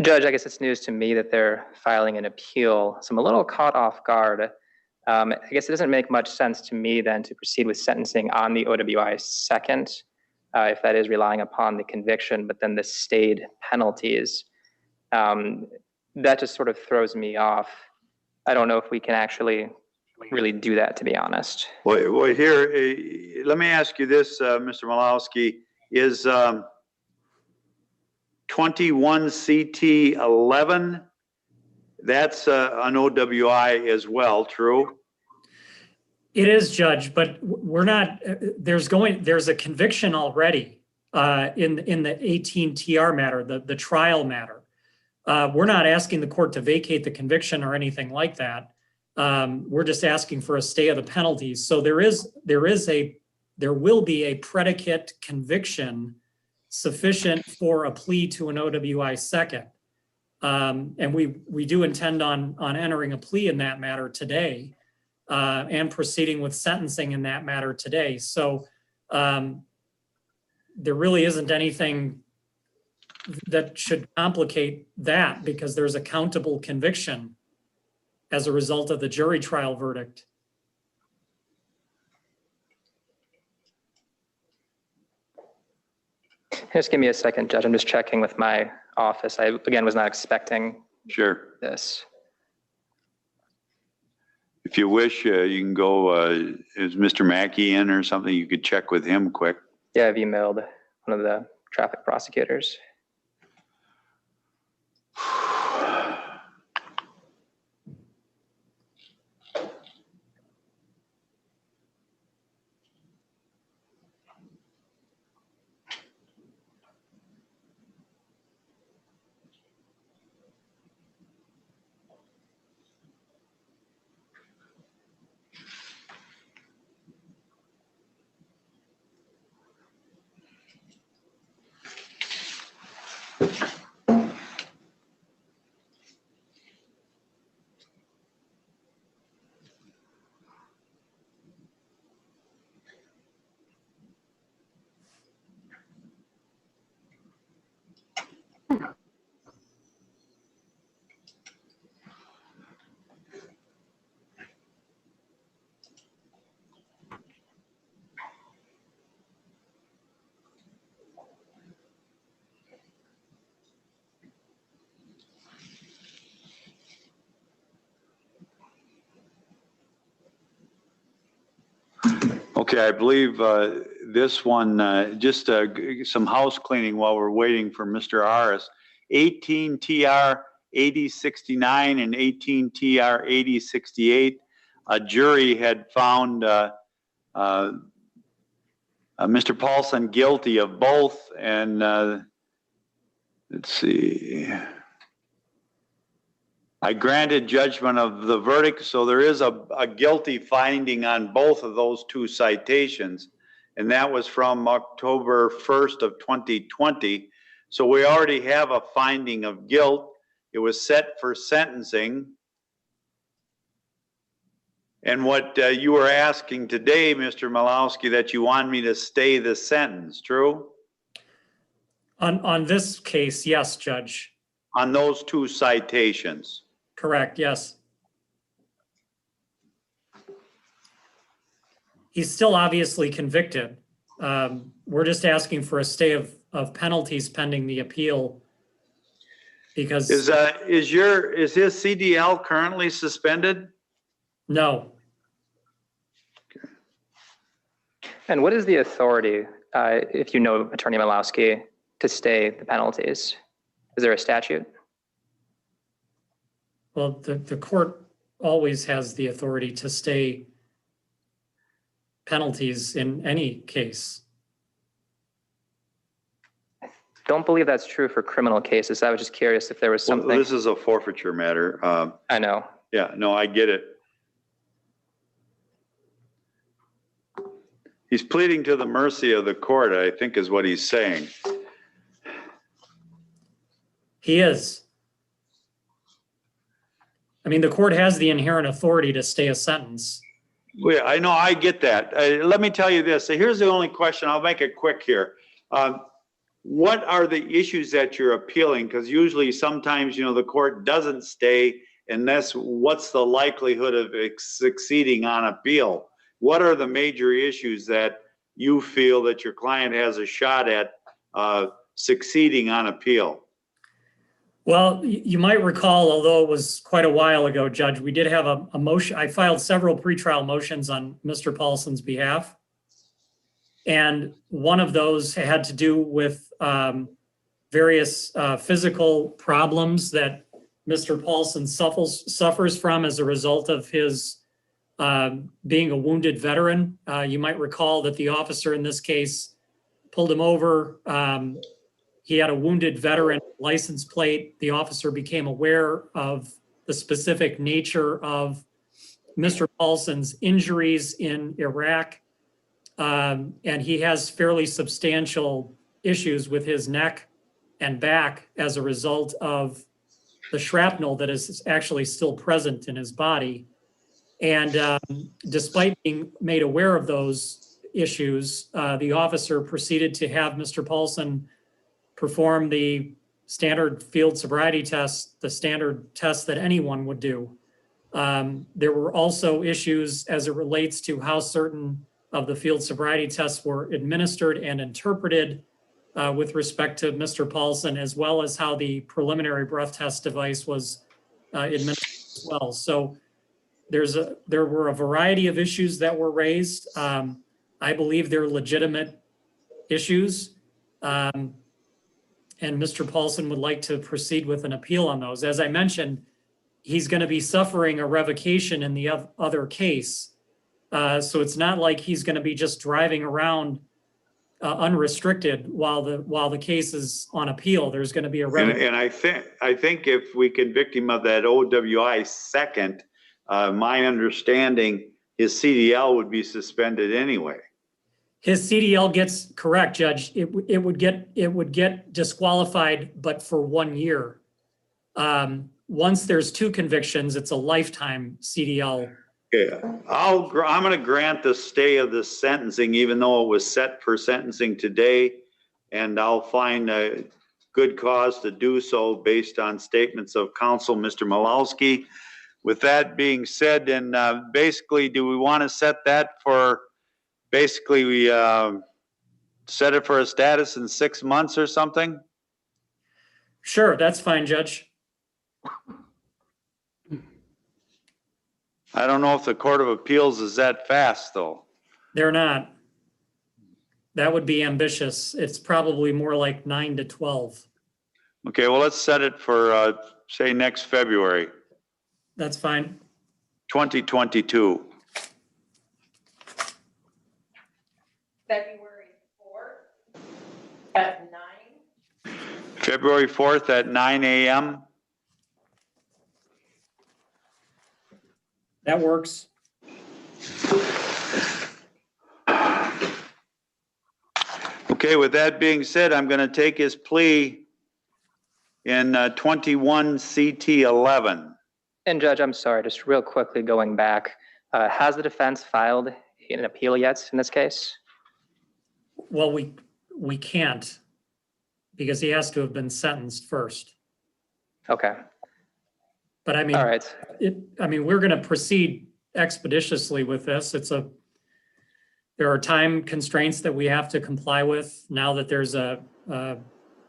Judge, I guess it's news to me that they're filing an appeal, so I'm a little caught off guard. I guess it doesn't make much sense to me then to proceed with sentencing on the OWI second, if that is relying upon the conviction, but then the stayed penalties. That just sort of throws me off. I don't know if we can actually really do that, to be honest. Well, here, let me ask you this, Mr. Malowski, is 21 CT 11, that's an OWI as well, true? It is, Judge, but we're not, there's a conviction already in the 18 TR matter, the trial matter. We're not asking the court to vacate the conviction or anything like that. We're just asking for a stay of the penalties. So there will be a predicate conviction sufficient for a plea to an OWI second. And we do intend on entering a plea in that matter today and proceeding with sentencing in that matter today. So there really isn't anything that should complicate that, because there's a countable conviction as a result of the jury trial verdict. Just give me a second, Judge. I'm just checking with my office. I, again, was not expecting Sure. this. If you wish, you can go, is Mr. Mackey in or something? You could check with him quick. Yeah, I've emailed one of the traffic prosecutors. Okay, I believe this one, just some house cleaning while we're waiting for Mr. Aris. 18 TR 8069 and 18 TR 8068. A jury had found Mr. Paulson guilty of both, and let's see. I granted judgment of the verdict, so there is a guilty finding on both of those two citations, and that was from October 1st of 2020. So we already have a finding of guilt. It was set for sentencing. And what you were asking today, Mr. Malowski, that you want me to stay the sentence, true? On this case, yes, Judge. On those two citations. Correct, yes. He's still obviously convicted. We're just asking for a stay of penalties pending the appeal, because is his CDL currently suspended? No. And what is the authority, if you know Attorney Malowski, to stay the penalties? Is there a statute? Well, the court always has the authority to stay penalties in any case. Don't believe that's true for criminal cases. I was just curious if there was something. Well, this is a forfeiture matter. I know. Yeah, no, I get it. He's pleading to the mercy of the court, I think is what he's saying. He is. I mean, the court has the inherent authority to stay a sentence. Well, I know, I get that. Let me tell you this. So here's the only question. I'll make it quick here. What are the issues that you're appealing? Because usually sometimes, you know, the court doesn't stay unless what's the likelihood of succeeding on appeal? What are the major issues that you feel that your client has a shot at succeeding on appeal? Well, you might recall, although it was quite a while ago, Judge, we did have a motion. I filed several pretrial motions on Mr. Paulson's behalf. And one of those had to do with various physical problems that Mr. Paulson suffers from as a result of his being a wounded veteran. You might recall that the officer in this case pulled him over. He had a wounded veteran license plate. The officer became aware of the specific nature of Mr. Paulson's injuries in Iraq. And he has fairly substantial issues with his neck and back as a result of the shrapnel that is actually still present in his body. And despite being made aware of those, issues, the officer proceeded to have Mr. Paulson perform the standard field sobriety test, the standard test that anyone would do. There were also issues as it relates to how certain of the field sobriety tests were administered and interpreted with respect to Mr. Paulson, as well as how the preliminary breath test device was administered as well. So there were a variety of issues that were raised. I believe they're legitimate issues. And Mr. Paulson would like to proceed with an appeal on those. As I mentioned, he's going to be suffering a revocation in the other case. So it's not like he's going to be just driving around unrestricted while the case is on appeal. There's going to be a revocation. And I think if we convict him of that OWI second, my understanding, his CDL would be suspended anyway. His CDL gets correct, Judge. It would get disqualified, but for 1 year. Once there's 2 convictions, it's a lifetime CDL. Yeah, I'm going to grant the stay of the sentencing, even though it was set for sentencing today, and I'll find a good cause to do so based on statements of counsel, Mr. Malowski. With that being said, and basically, do we want to set that for? Basically, we set it for a status in 6 months or something? Sure, that's fine, Judge. I don't know if the Court of Appeals is that fast, though. They're not. That would be ambitious. It's probably more like 9 to 12. Okay, well, let's set it for, say, next February, That's fine. 2022. February 4th at 9. February 4th at 9 a.m. That works. Okay, with that being said, I'm going to take his plea in 21 CT 11. And Judge, I'm sorry, just real quickly going back, has the defense filed an appeal yet in this case? Well, we can't, because he has to have been sentenced first. Okay. But I mean, All right. We're going to proceed expeditiously with this. There are time constraints that we have to comply with now that there's a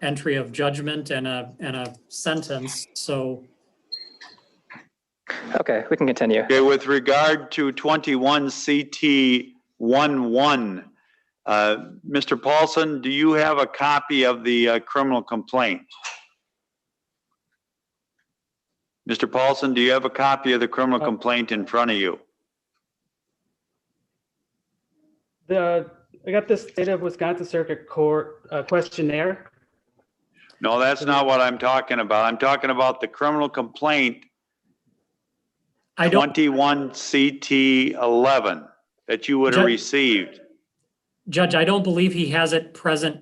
entry of judgment and a sentence. So. Okay, we can continue. Okay, with regard to 21 CT 11, Mr. Paulson, do you have a copy of the criminal complaint? Mr. Paulson, do you have a copy of the criminal complaint in front of you? I got the State of Wisconsin Circuit Court questionnaire. No, that's not what I'm talking about. I'm talking about the criminal complaint 21 CT 11 that you would have received. Judge, I don't believe he has it present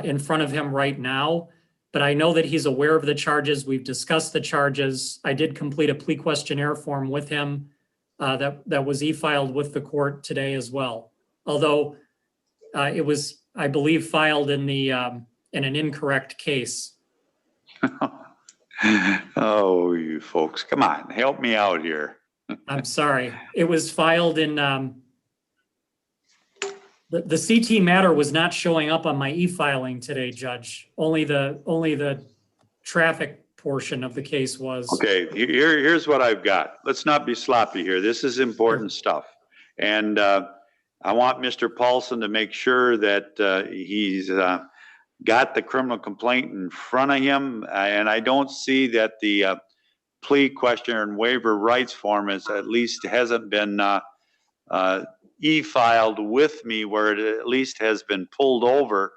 in front of him right now, but I know that he's aware of the charges. We've discussed the charges. I did complete a plea questionnaire form with him that was e-filed with the court today as well. Although it was, I believe, filed in an incorrect case. Oh, you folks, come on, help me out here. I'm sorry. It was filed in, the CT matter was not showing up on my e-filing today, Judge. Only the traffic portion of the case was. Okay, here's what I've got. Let's not be sloppy here. This is important stuff. And I want Mr. Paulson to make sure that he's got the criminal complaint in front of him. And I don't see that the plea questionnaire and waiver rights form hasn't been e-filed with me, where it at least has been pulled over.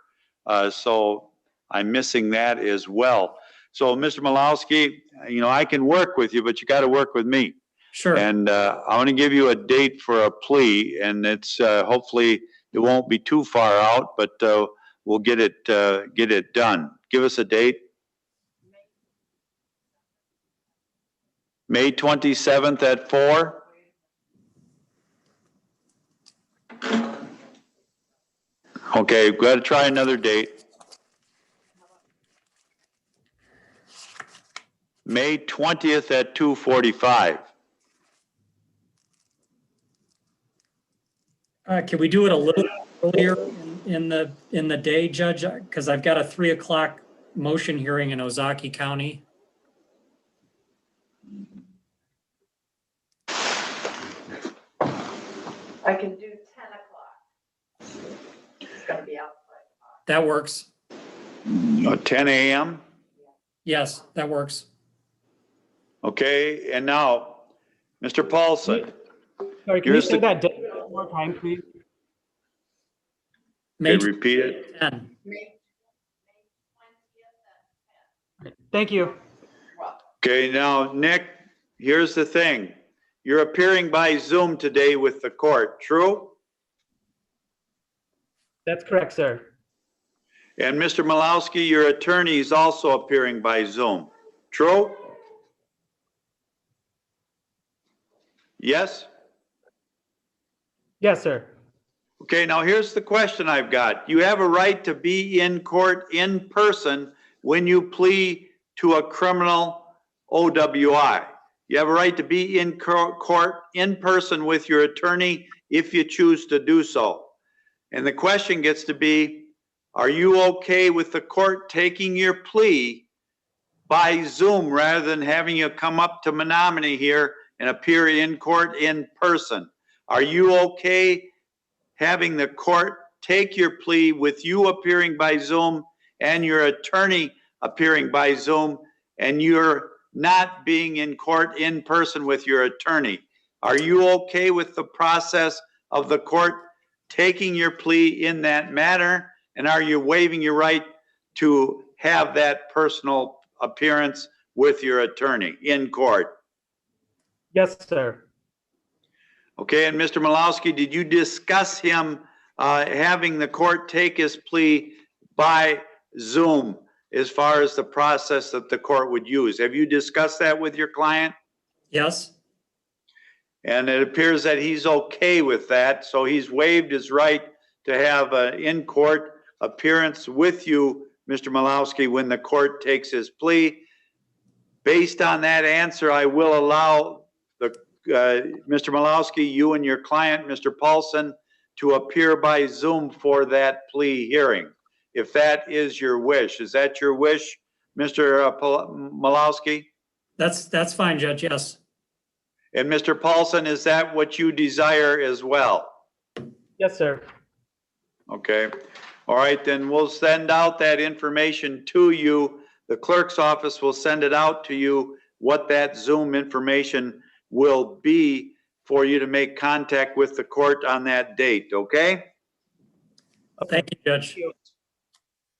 So I'm missing that as well. So Mr. Malowski, I can work with you, but you got to work with me. Sure. And I want to give you a date for a plea, and it's hopefully it won't be too far out, but we'll get it done. Give us a date. May 27th at 4. Okay, we've got to try another date. May 20th at 2:45. Can we do it a little earlier in the day, Judge? Because I've got a 3 o'clock motion hearing in Ozaki County. I can do 10 o'clock. It's gonna be out. That works. 10 a.m.? Yes, that works. Okay, and now, Mr. Paulson. Sorry, can you Here's say the- that date one more time, please? Okay, repeat it. 10. Thank you. Okay, now, Nick, here's the thing. You're appearing by Zoom today with the court, true? That's correct, sir. And Mr. Malowski, your attorney is also appearing by Zoom, true? Yes? Yes, sir. Okay, now here's the question I've got. You have a right to be in court in person when you plea to a criminal OWI. You have a right to be in court in person with your attorney if you choose to do so. And the question gets to be, are you okay with the court taking your plea by Zoom rather than having you come up to Menominee here and appear in court in person? Are you okay having the court take your plea with you appearing by Zoom and your attorney appearing by Zoom, and you're not being in court in person with your attorney? Are you okay with the process of the court taking your plea in that manner? And are you waiving your right to have that personal appearance with your attorney in court? Yes, sir. Okay, and Mr. Malowski, did you discuss him having the court take his plea by Zoom as far as the process that the court would use? Have you discussed that with your client? Yes. And it appears that he's okay with that, so he's waived his right to have an in-court appearance with you, Mr. Malowski, when the court takes his plea. Based on that answer, I will allow Mr. Malowski, you and your client, Mr. Paulson, to appear by Zoom for that plea hearing, if that is your wish. Is that your wish, Mr. Malowski? That's fine, Judge, yes. And Mr. Paulson, is that what you desire as well? Yes, sir. Okay. All right, then we'll send out that information to you. The clerk's office will send it out to you, what that Zoom information will be for you to make contact with the court on that date, okay? Thank you, Judge.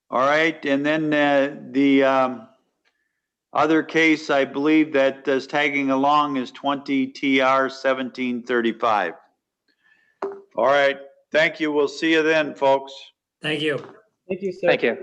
All right, and then the other case I believe that is tagging along is 20 TR 1735. All right, thank you. We'll see you then, folks. Thank you. Thank you, sir. Thank you.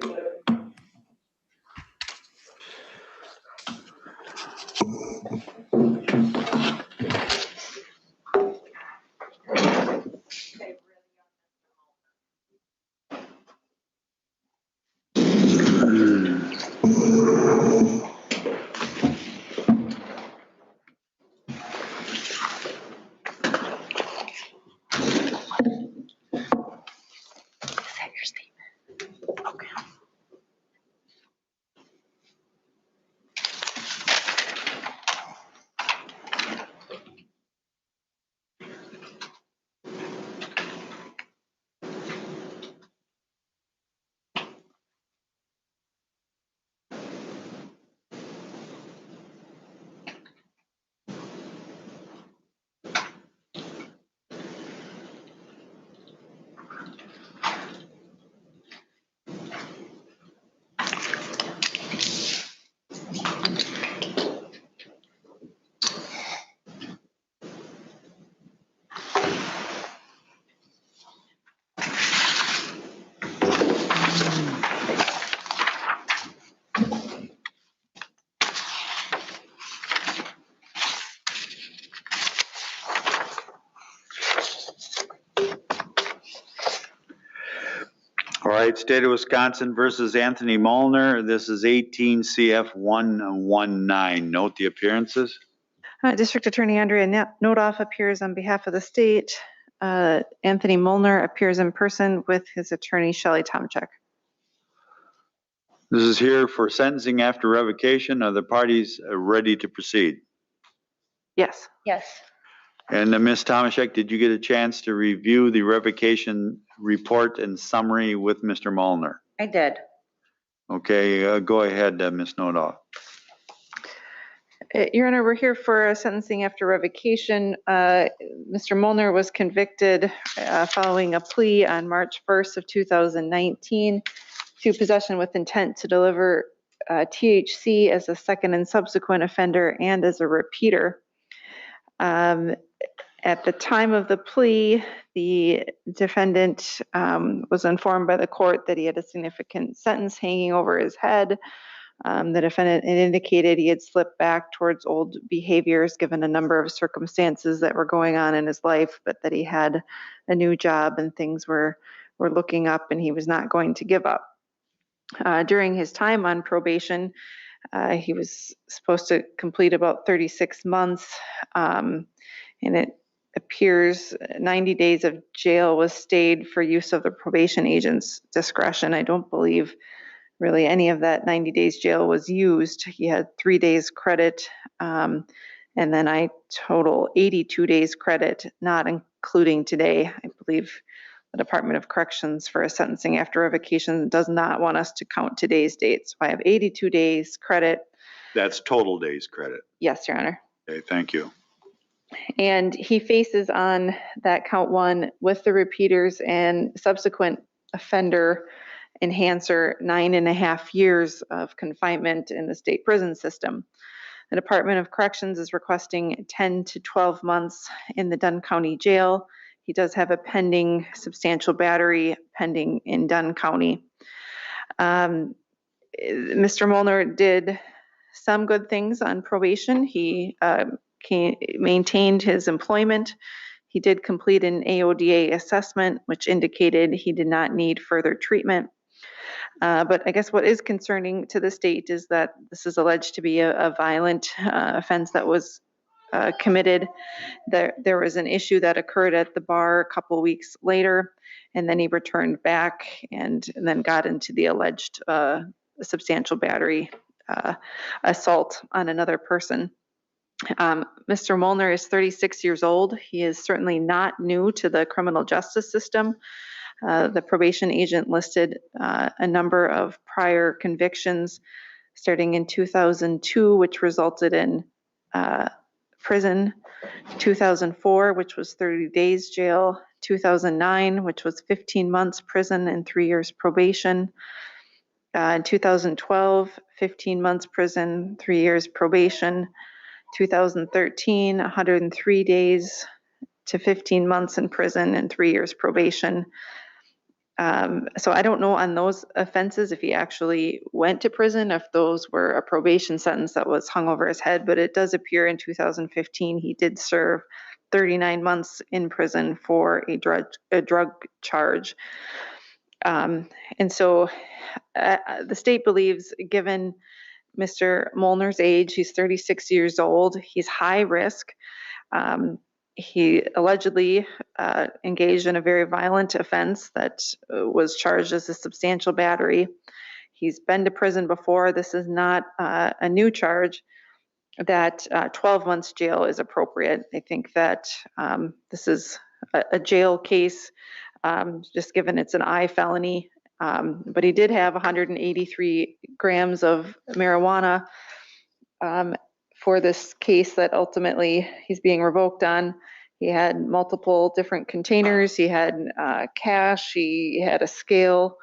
right, State of Wisconsin versus Anthony Molnar. This is 18 CF 119. Note the appearances. District Attorney Andrea Nodoff appears on behalf of the state. Anthony Molnar appears in person with his attorney Shelley Tomczyk. This is here for sentencing after revocation. Are the parties ready to proceed? Yes. Yes. And Ms. Tomaszek, did you get a chance to review the revocation report and summary with Mr. Molnar? I did. Okay, go ahead, Ms. Nodoff. Your Honor, we're here for a sentencing after revocation. Mr. Molnar was convicted following a plea on March 1st of 2019 to possession with intent to deliver THC as a second and subsequent offender and as a repeater. At the time of the plea, the defendant was informed by the court that he had a significant sentence hanging over his head. The defendant had indicated he had slipped back towards old behaviors given a number of circumstances that were going on in his life, but that he had a new job and things were looking up and he was not going to give up. During his time on probation, he was supposed to complete about 36 months, and it appears 90 days of jail was stayed for use of the probation agent's discretion. I don't believe really any of that 90 days jail was used. He had 3 days credit, and then I total 82 days credit, not including today. I believe the Department of Corrections for a sentencing after revocation does not want us to count today's date. So I have 82 days credit. That's total days credit. Yes, Your Honor. Okay, thank you. And he faces on that count one with the repeaters and subsequent offender enhancer 9.5 years of confinement in the state prison system. The Department of Corrections is requesting 10 to 12 months in the Dunn County Jail. He does have a pending substantial battery pending in Dunn County. Mr. Molnar did some good things on probation. He maintained his employment. He did complete an AODA assessment, which indicated he did not need further treatment. But I guess what is concerning to the state is that this is alleged to be a violent offense that was committed. There was an issue that occurred at the bar a couple weeks later, and then he returned back and then got into the alleged substantial battery assault on another person. Mr. Molnar is 36 years old. He is certainly not new to the criminal justice system. The probation agent listed a number of prior convictions starting in 2002, which resulted in prison, 2004, which was 30 days jail, 2009, which was 15 months prison and 3 years probation, in 2012, 15 months prison, 3 years probation, 2013, 103 days to 15 months in prison and 3 years probation. So I don't know on those offenses if he actually went to prison, if those were a probation sentence that was hung over his head, but it does appear in 2015 he did serve 39 months in prison for a drug charge. And so the state believes, given Mr. Molnar's age, he's 36 years old, he's high risk. He allegedly engaged in a very violent offense that was charged as a substantial battery. He's been to prison before. This is not a new charge, that 12 months jail is appropriate. I think that this is a jail case, just given it's an I felony. But he did have 183 grams of marijuana for this case that ultimately he's being revoked on. He had multiple different containers. He had cash. He had a scale,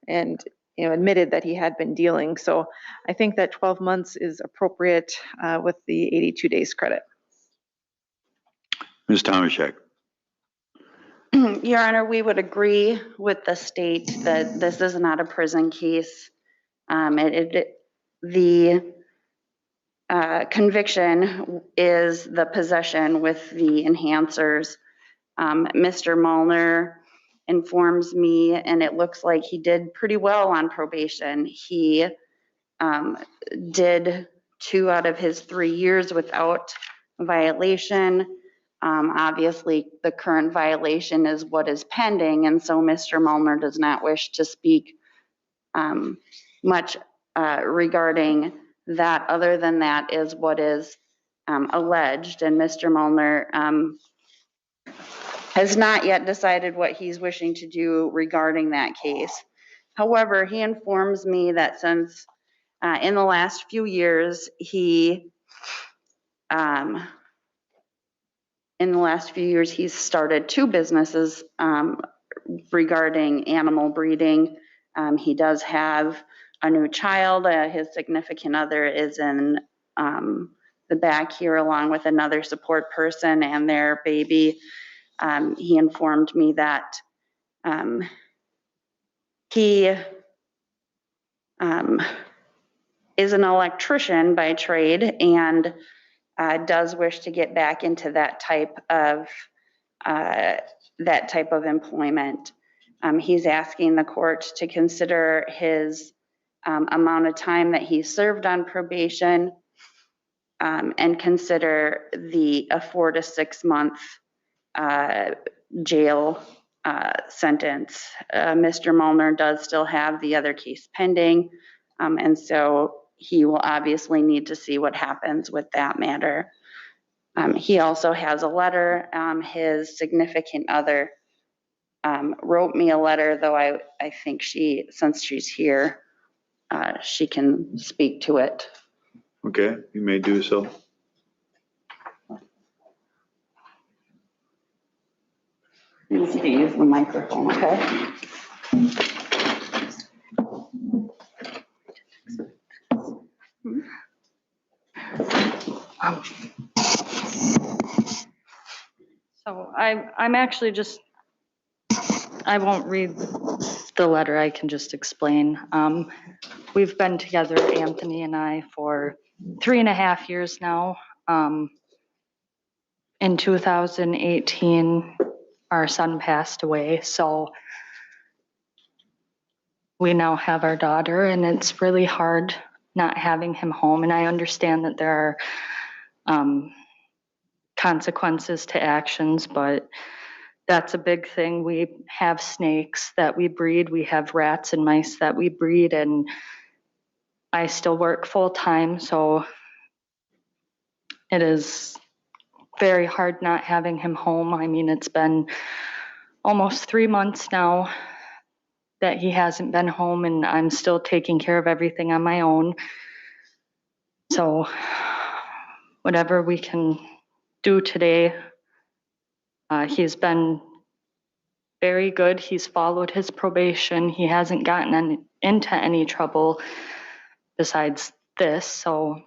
and admitted that he had been dealing. So I think that 12 months is appropriate with the 82 days credit. Ms. Tomaszek. Your Honor, we would agree with the state that this is not a prison case. The conviction is the possession with the enhancers. Mr. Molnar informs me, and it looks like he did pretty well on probation. He did 2 out of his 3 years without violation. Obviously, the current violation is what is pending, and so Mr. Mulner does not wish to speak much regarding that. Other than that is what is alleged, and Mr. Mulner has not yet decided what he's wishing to do regarding that case. Hehowever, he informs me that since in the last few years, he's started 2 businesses regarding animal breeding. He does have a new child. His significant other is in the back here along with another support person and their baby. He informed me that he is an electrician by trade and does wish to get back into that type of employment. He's asking the court to consider his amount of time that he served on probation and consider a 4 to 6 month jail sentence. Mr. Mulner does still have the other case pending, and so he will obviously need to see what happens with that matter. He also has a letter. His significant other wrote me a letter, though I think since she's here, she can speak to it. Okay, you may do so. Needs to use the microphone, okay? So I'm actually I won't read the letter, I can just explain. We've been together, Anthony and I, for 3.5 years now. In 2018, our son passed away, so we now have our daughter, and it's really hard not having him home. And I understand that there are consequences to actions, but that's a big thing. We have snakes that we breed. We have rats and mice that we breed, and I still work full time, so it is very hard not having him home. I mean, it's been almost 3 months now that he hasn't been home, and I'm still taking care of everything on my own. So whatever we can do today, he's been very good. He's followed his probation. He hasn't gotten into any trouble besides this, so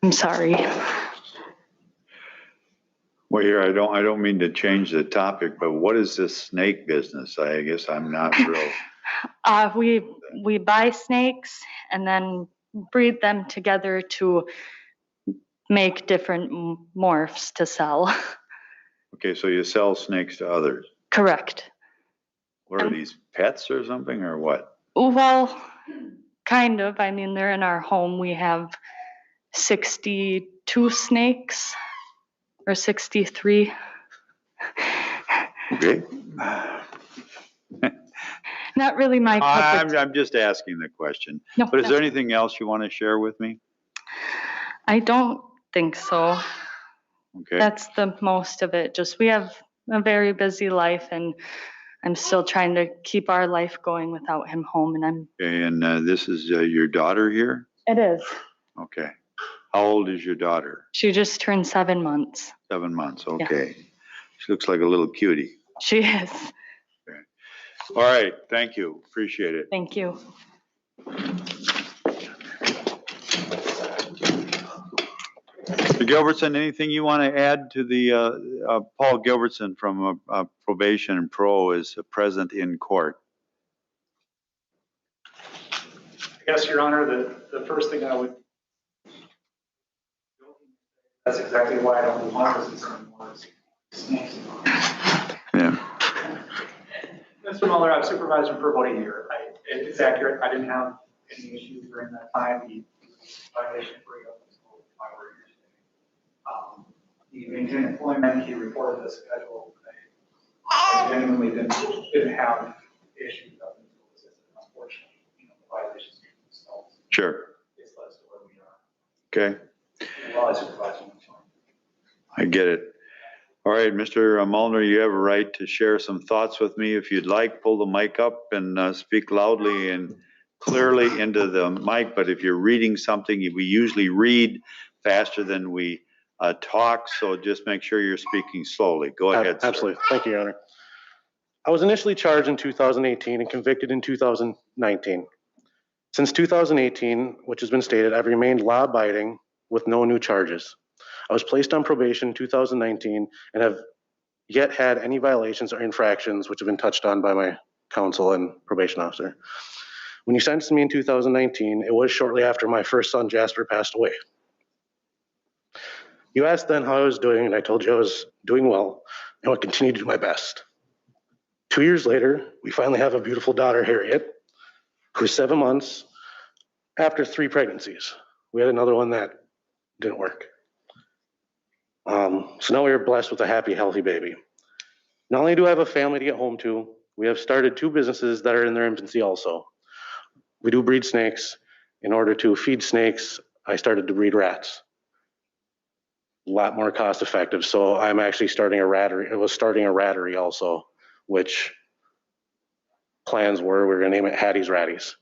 I'm sorry. Well, here, I don't mean to change the topic, but what is this snake business? I guess I'm not real. We buy snakes and then breed them together to make different morphs to sell. Okay, so you sell snakes to others. Correct. What are these, pets or something, or what? Well, kind of. I mean, they're in our home. We have 62 snakes or 63. Okay. Not really my cup of I'm just asking the question. No, But is no. there anything else you want to share with me? I don't think so. Okay. That's the most of it. Just we have a very busy life, and I'm still trying to keep our life going without him home. And Okay, and this is your daughter here? It is. Okay. How old is your daughter? She just turned 7 months. 7 months, okay. She looks like a little cutie. She is. Okay. All right, thank you, appreciate it. Thank you. Mr. Gilbertson, anything you want to add to the, Paul Gilbertson from Probation and Pro is present in court. Yes, Your Honor, the first thing I would, that's exactly why I don't want this anymore. Yeah. Mr. Mueller, I've supervised him for about a year. It's accurate. I didn't have any issues during that time. He was violation free up until 5 years. He maintained employment. He reported the schedule. I genuinely didn't have issues up until this incident. Unfortunately, the violations themselves. Sure. It's led to where we are. Okay. While I supervise him. I get it. All right, Mr. Mullner, you have a right to share some thoughts with me. If you'd like, pull the mic up and speak loudly and clearly into the mic. But if you're reading something, we usually read faster than we talk. So just make sure you're speaking slowly. Go ahead, sir. Absolutely. Thank you, Your Honor. I was initially charged in 2018 and convicted in 2019. Since 2018, which has been stated, I've remained law-abiding with no new charges. I was placed on probation in 2019 and have yet had any violations or infractions which have been touched on by my counsel and probation officer. When you sentenced me in 2019, it was shortly after my first son, Jasper, passed away. You asked then how I was doing, and I told you I was doing well and would continue to do my best. 2 years later, we finally have a beautiful daughter, Harriet, who's 7 months after 3 pregnancies. We had another one that didn't work. So now we are blessed with a happy, healthy baby. Not only do I have a family to get home to, we have started 2 businesses that are in their infancy also. We do breed snakes. In order to feed snakes, I started to breed rats. A lot more cost effective. So I'm actually starting a rattery. It was starting a rattery also, which plans were we were going to name it Hattie's Ratties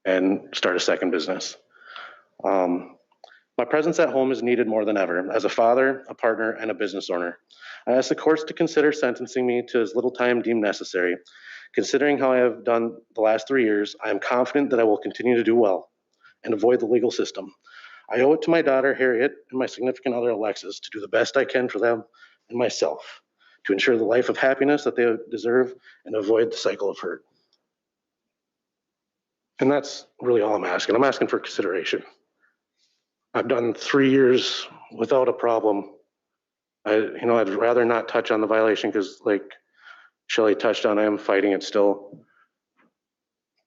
and start a second business. My presence at home is needed more than ever as a father, a partner, and a business owner. I ask the courts to consider sentencing me to as little time deemed necessary. Considering how I have done the last 3 years, I am confident that I will continue to do well and avoid the legal system. I owe it to my daughter, Harriet, and my significant other, Alexis, to do the best I can for them and myself to ensure the life of happiness that they deserve and avoid the cycle of hurt. And that's really all I'm asking. I'm asking for consideration. I've done 3 years without a problem. I'd rather not touch on the violation because, like Shelley touched on, I am fighting it still.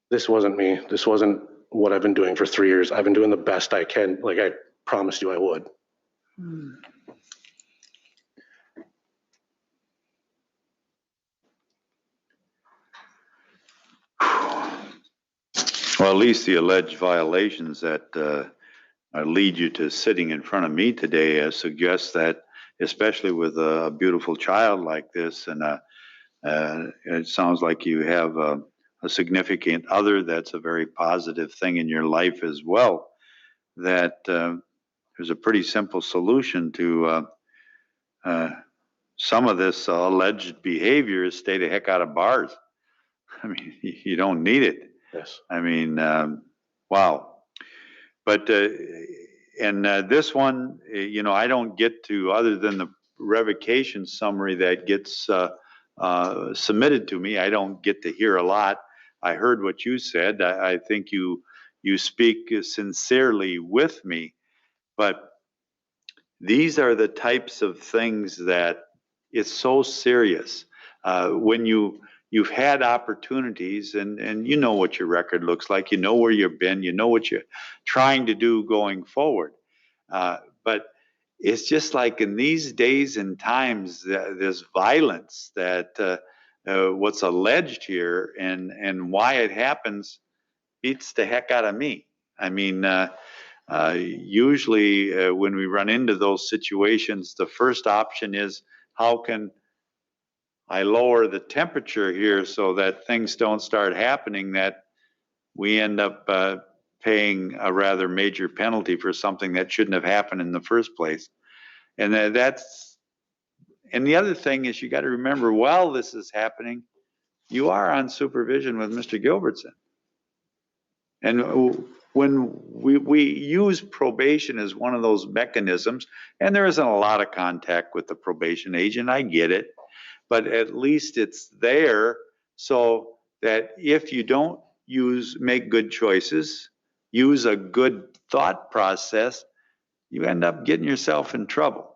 This wasn't me. This wasn't what I've been doing for 3 years. I've been doing the best I can, like I promised you I would. Well, at least the alleged violations that lead you to sitting in front of me today suggest that, especially with a beautiful child like this, and it sounds like you have a significant other that's a very positive thing in your life as well, that there's a pretty simple solution to some of this alleged behavior is stay the heck out of bars. I mean, you don't need it. Yes. I mean, wow. But, this one, I don't get to, other than the revocation summary that gets submitted to me, I don't get to hear a lot. I heard what you said. I think you speak sincerely with me, but these are the types of things that it's so serious. When you've had opportunities and you know what your record looks like, you know where you've been, you know what you're trying to do going forward. But it's just like in these days and times, this violence that what's alleged here and why it happens beats the heck out of me. I mean, usually when we run into those situations, the first option is how can I lower the temperature here so that things don't start happening, that we end up paying a rather major penalty for something that shouldn't have happened in the first place. And and the other thing is you got to remember, while this is happening, you are on supervision with Mr. Gilbertson. And when we use probation as one of those mechanisms, and there isn't a lot of contact with the probation agent, I get it, but at least it's there so that if you don't make good choices, use a good thought process, you end up getting yourself in trouble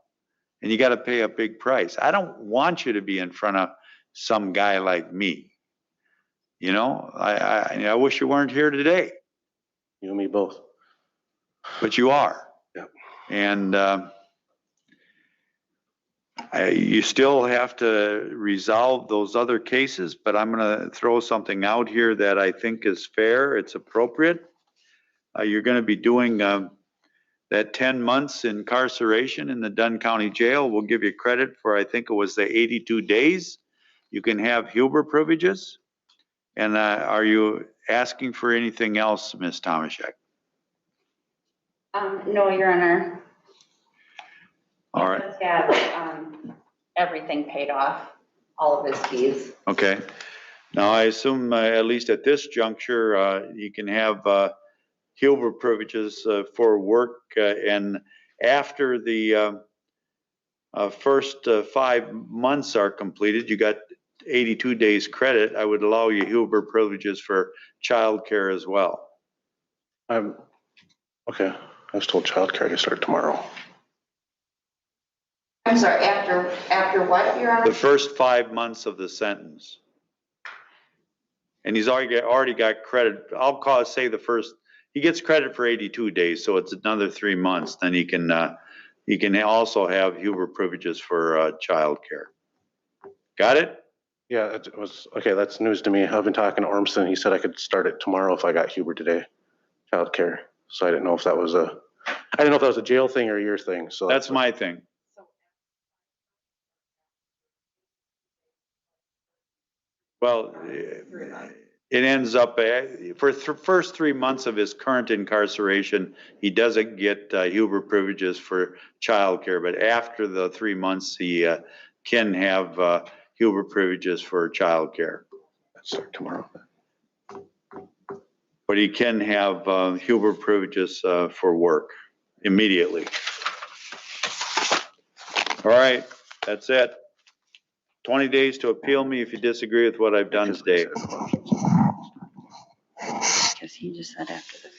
and you got to pay a big price. I don't want you to be in front of some guy like me. You know, I wish you weren't here today. You and me both. But you are. Yep. And you still have to resolve those other cases, but I'm going to throw something out here that I think is fair. It's appropriate. You're going to be doing that 10 months incarceration in the Dunn County Jail. We'll give you credit for, I think it was the 82 days. You can have Huber privileges. And are you asking for anything else, Ms. Tomaszek? No, Your Honor. All right. He does have everything paid off, all of his fees. Okay. Now, I assume at least at this juncture, you can have Huber privileges for work. And after the first 5 months are completed, you got 82 days credit. I would allow you Huber privileges for childcare as well. Okay. I was told childcare to start tomorrow. I'm sorry, after what, Your Honor? The first 5 months of the sentence. And he's already got credit. I'll say the first, he gets credit for 82 days, so it's another 3 months. Then he can also have Huber privileges for childcare. Got it? Yeah, it was, okay, that's news to me. I've been talking to Ormston. He said I could start it tomorrow if I got Huber today, childcare. So I didn't know if that was a jail thing or your thing. So that's my thing. Well, it ends up for the first 3 months of his current incarceration, he doesn't get Huber privileges for childcare, but after the 3 months, he can have Huber privileges for childcare. Let's start tomorrow. But he can have Huber privileges for work immediately. All right, that's it. 20 days to appeal me if you disagree with what I've done today. Because he just said after the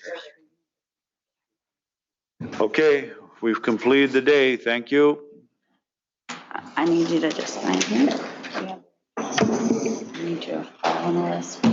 first. Okay, we've completed the day. Thank you. I need you to just sign here. Yeah. I need you on the list.